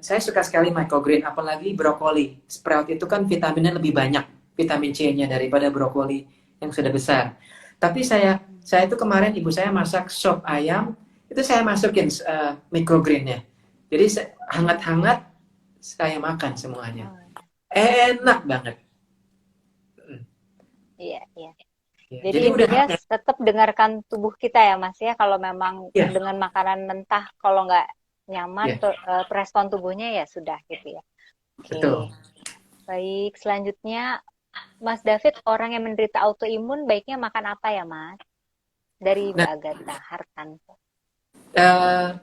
saya suka sekali microgreen, apalagi brokoli. Sprout itu kan vitaminnya lebih banyak, vitamin C-nya daripada brokoli yang sudah besar. Tapi saya itu kemarin ibu saya masak sop ayam, itu saya masukin microgreennya. Jadi hangat-hangat saya makan semuanya. Oh, Enak banget. iya iya. Ya, Jadi jadi udah intinya tetap dengarkan tubuh kita ya Mas ya. Kalau memang ya, dengan makanan mentah kalau nggak nyaman ya, respon tubuhnya ya sudah gitu ya. Oke. betul. Baik, selanjutnya Mas David, orang yang menderita autoimun baiknya makan apa ya, Mas? Dari Nah, Mbak Agatha Hartanto.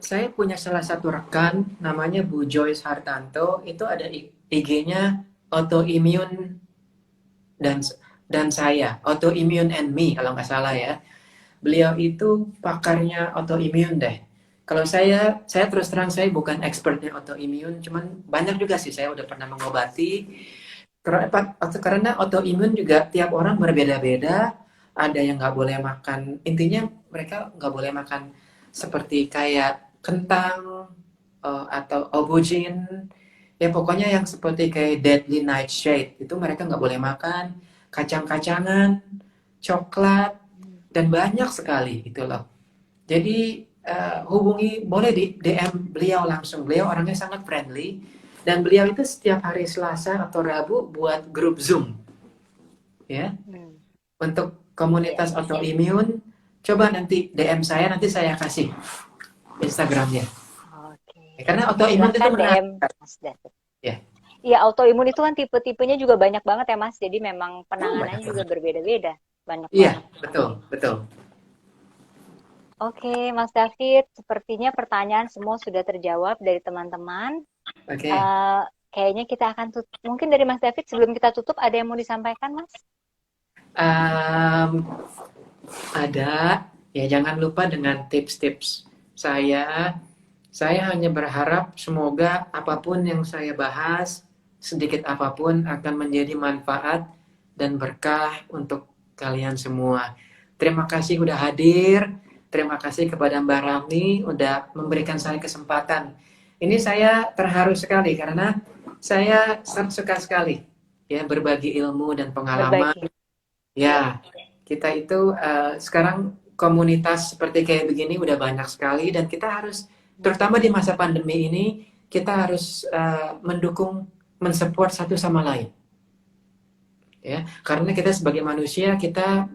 saya punya salah satu rekan namanya Bu Joyce Hartanto, itu ada IG-nya autoimmune dan saya autoimmune and me kalau nggak salah ya. Beliau itu pakarnya autoimmune deh. Kalau saya terus terang saya bukan expertnya autoimmune, cuman banyak juga sih saya udah pernah mengobati. Karena autoimun juga tiap orang berbeda-beda. Ada yang nggak boleh makan, intinya mereka nggak boleh makan seperti kayak kentang atau aubergine. Ya pokoknya yang seperti kayak deadly nightshade itu mereka nggak boleh makan. Kacang-kacangan, coklat, dan banyak sekali gitu loh. Jadi hubungi boleh di DM beliau langsung. Beliau orangnya sangat friendly dan beliau itu setiap hari Selasa atau Rabu buat grup Zoom ya Hmm, untuk iya. komunitas autoimun. Coba nanti DM saya, nanti saya kasih Instagramnya. Oke. Ya, karena autoimun itu Silahkan menarik. DM Mas David. Ya, Iya, autoimun itu kan tipe-tipenya juga banyak banget ya, Mas. Jadi memang banyak penanganannya juga banget. berbeda-beda. Banyak Iya, banget. betul, Oke. betul. Oke, Mas David. Sepertinya pertanyaan semua sudah terjawab dari teman-teman. Oke. Eh, kayaknya kita akan tutup. Mungkin dari Mas David sebelum kita tutup ada yang mau disampaikan, Mas? Um, ada, ya jangan lupa dengan tips-tips saya. Saya hanya berharap semoga apapun yang saya bahas, sedikit apapun akan menjadi manfaat dan berkah untuk kalian semua. Terima kasih udah hadir. Terima kasih kepada Mbak Rami udah memberikan saya kesempatan. Ini saya terharu sekali karena saya suka sekali ya berbagi ilmu dan pengalaman. Berbagi. Ya, kita itu sekarang komunitas seperti kayak begini udah banyak sekali dan kita harus, terutama di masa pandemi ini, kita harus mendukung, mensupport satu sama lain. Ya, karena kita sebagai manusia, kita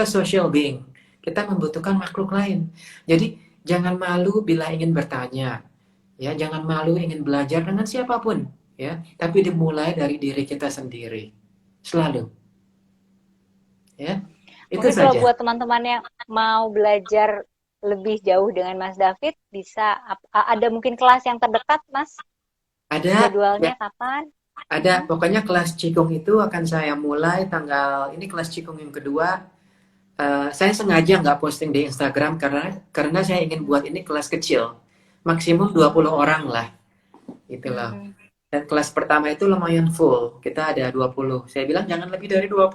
social being. Kita membutuhkan makhluk lain. Jadi, jangan malu bila ingin bertanya. Ya, jangan malu ingin belajar dengan siapapun, ya. Tapi dimulai dari diri kita sendiri. Selalu, ya. Itu Mungkin kalau saja. buat teman-teman yang mau belajar lebih jauh dengan Mas David, bisa ada mungkin kelas yang terdekat, Mas? Ada, ya, Jadwalnya kapan? ada. Pokoknya kelas Qigong itu akan saya mulai tanggal ini, kelas Qigong yang kedua. Saya sengaja nggak posting di Instagram karena saya ingin buat ini kelas kecil, maksimum 20 orang lah, itulah. Mm-mm. Dan kelas pertama itu lumayan full, kita ada 20. Saya bilang jangan lebih dari 20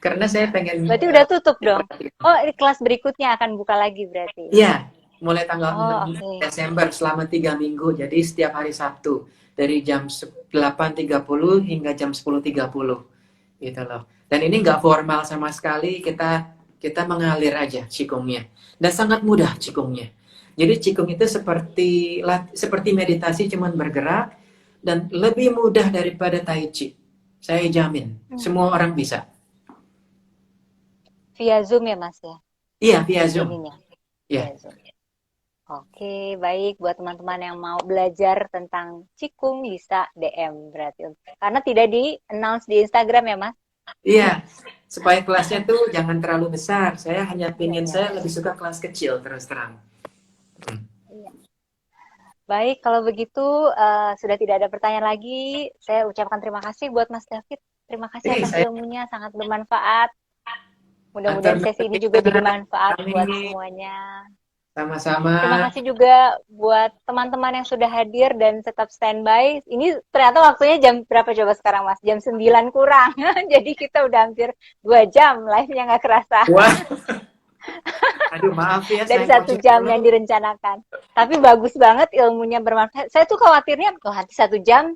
karena saya pengen Berarti udah tutup dong. Oh, ini kelas berikutnya akan buka lagi berarti. iya, mulai tanggal Oh, 6 oke. Desember selama 3 minggu, jadi setiap hari Sabtu dari jam 8.30 hingga jam 10.30 gitu loh. Dan ini nggak formal sama sekali, kita mengalir aja Qigongnya. Dan sangat mudah Qigongnya. Jadi Qigong itu seperti meditasi, cuman bergerak dan lebih mudah daripada Tai Chi. Saya jamin, Hmm. semua orang bisa. Via Zoom ya, Mas ya? Iya, via Zoom. Ininya, Ya, via Zoom. Oke, baik. Buat teman-teman yang mau belajar tentang Cikung bisa DM berarti. Karena tidak di-announce di Instagram ya, Mas? iya. Supaya kelasnya tuh jangan terlalu besar. Saya hanya Iya, pingin, iya. saya lebih suka kelas kecil terus terang. Iya. Baik, kalau begitu sudah tidak ada pertanyaan lagi. Saya ucapkan terima kasih buat Mas David. Terima kasih Ini atas saya ilmunya, sangat bermanfaat. antar Mudah-mudahan sesi ini juga nuhun. jadi manfaat buat Kami semuanya. sama-sama. Terima kasih juga buat teman-teman yang sudah hadir dan tetap standby. Ini ternyata waktunya jam berapa coba sekarang, Mas? Jam 9 kurang. Jadi kita udah hampir 2 jam live-nya nggak kerasa. Wah, aduh maaf ya, Dari saya 1 jam motong yang dulu. direncanakan. Tapi bagus banget ilmunya bermanfaat. Saya tuh khawatirnya, oh nanti 1 jam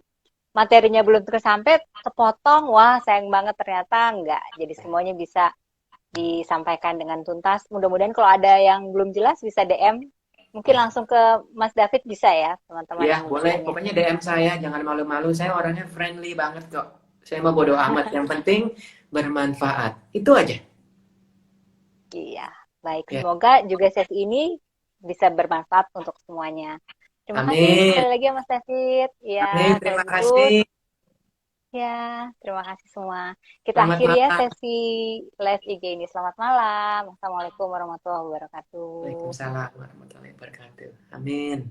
materinya belum tersampai, kepotong. Wah, sayang banget ternyata enggak. Jadi semuanya bisa disampaikan dengan tuntas. Mudah-mudahan kalau ada yang belum jelas bisa DM. Mungkin langsung ke Mas David bisa ya, teman-teman Ya, yang boleh. bertanya. Pokoknya DM saya, jangan malu-malu. Saya orangnya friendly banget kok. Saya mau bodo amat. Yang penting bermanfaat. Itu aja. Iya, baik. Ya. Semoga juga sesi ini bisa bermanfaat untuk semuanya. Terima kasih Amin. sekali lagi ya Mas David. Ya, Amin. kalau Terima gitu kasih. ya, terima kasih semua. Kita Selamat akhiri ya malam. sesi live IG ini. Selamat malam. Assalamualaikum warahmatullahi wabarakatuh. Waalaikumsalam warahmatullahi wabarakatuh. Amin.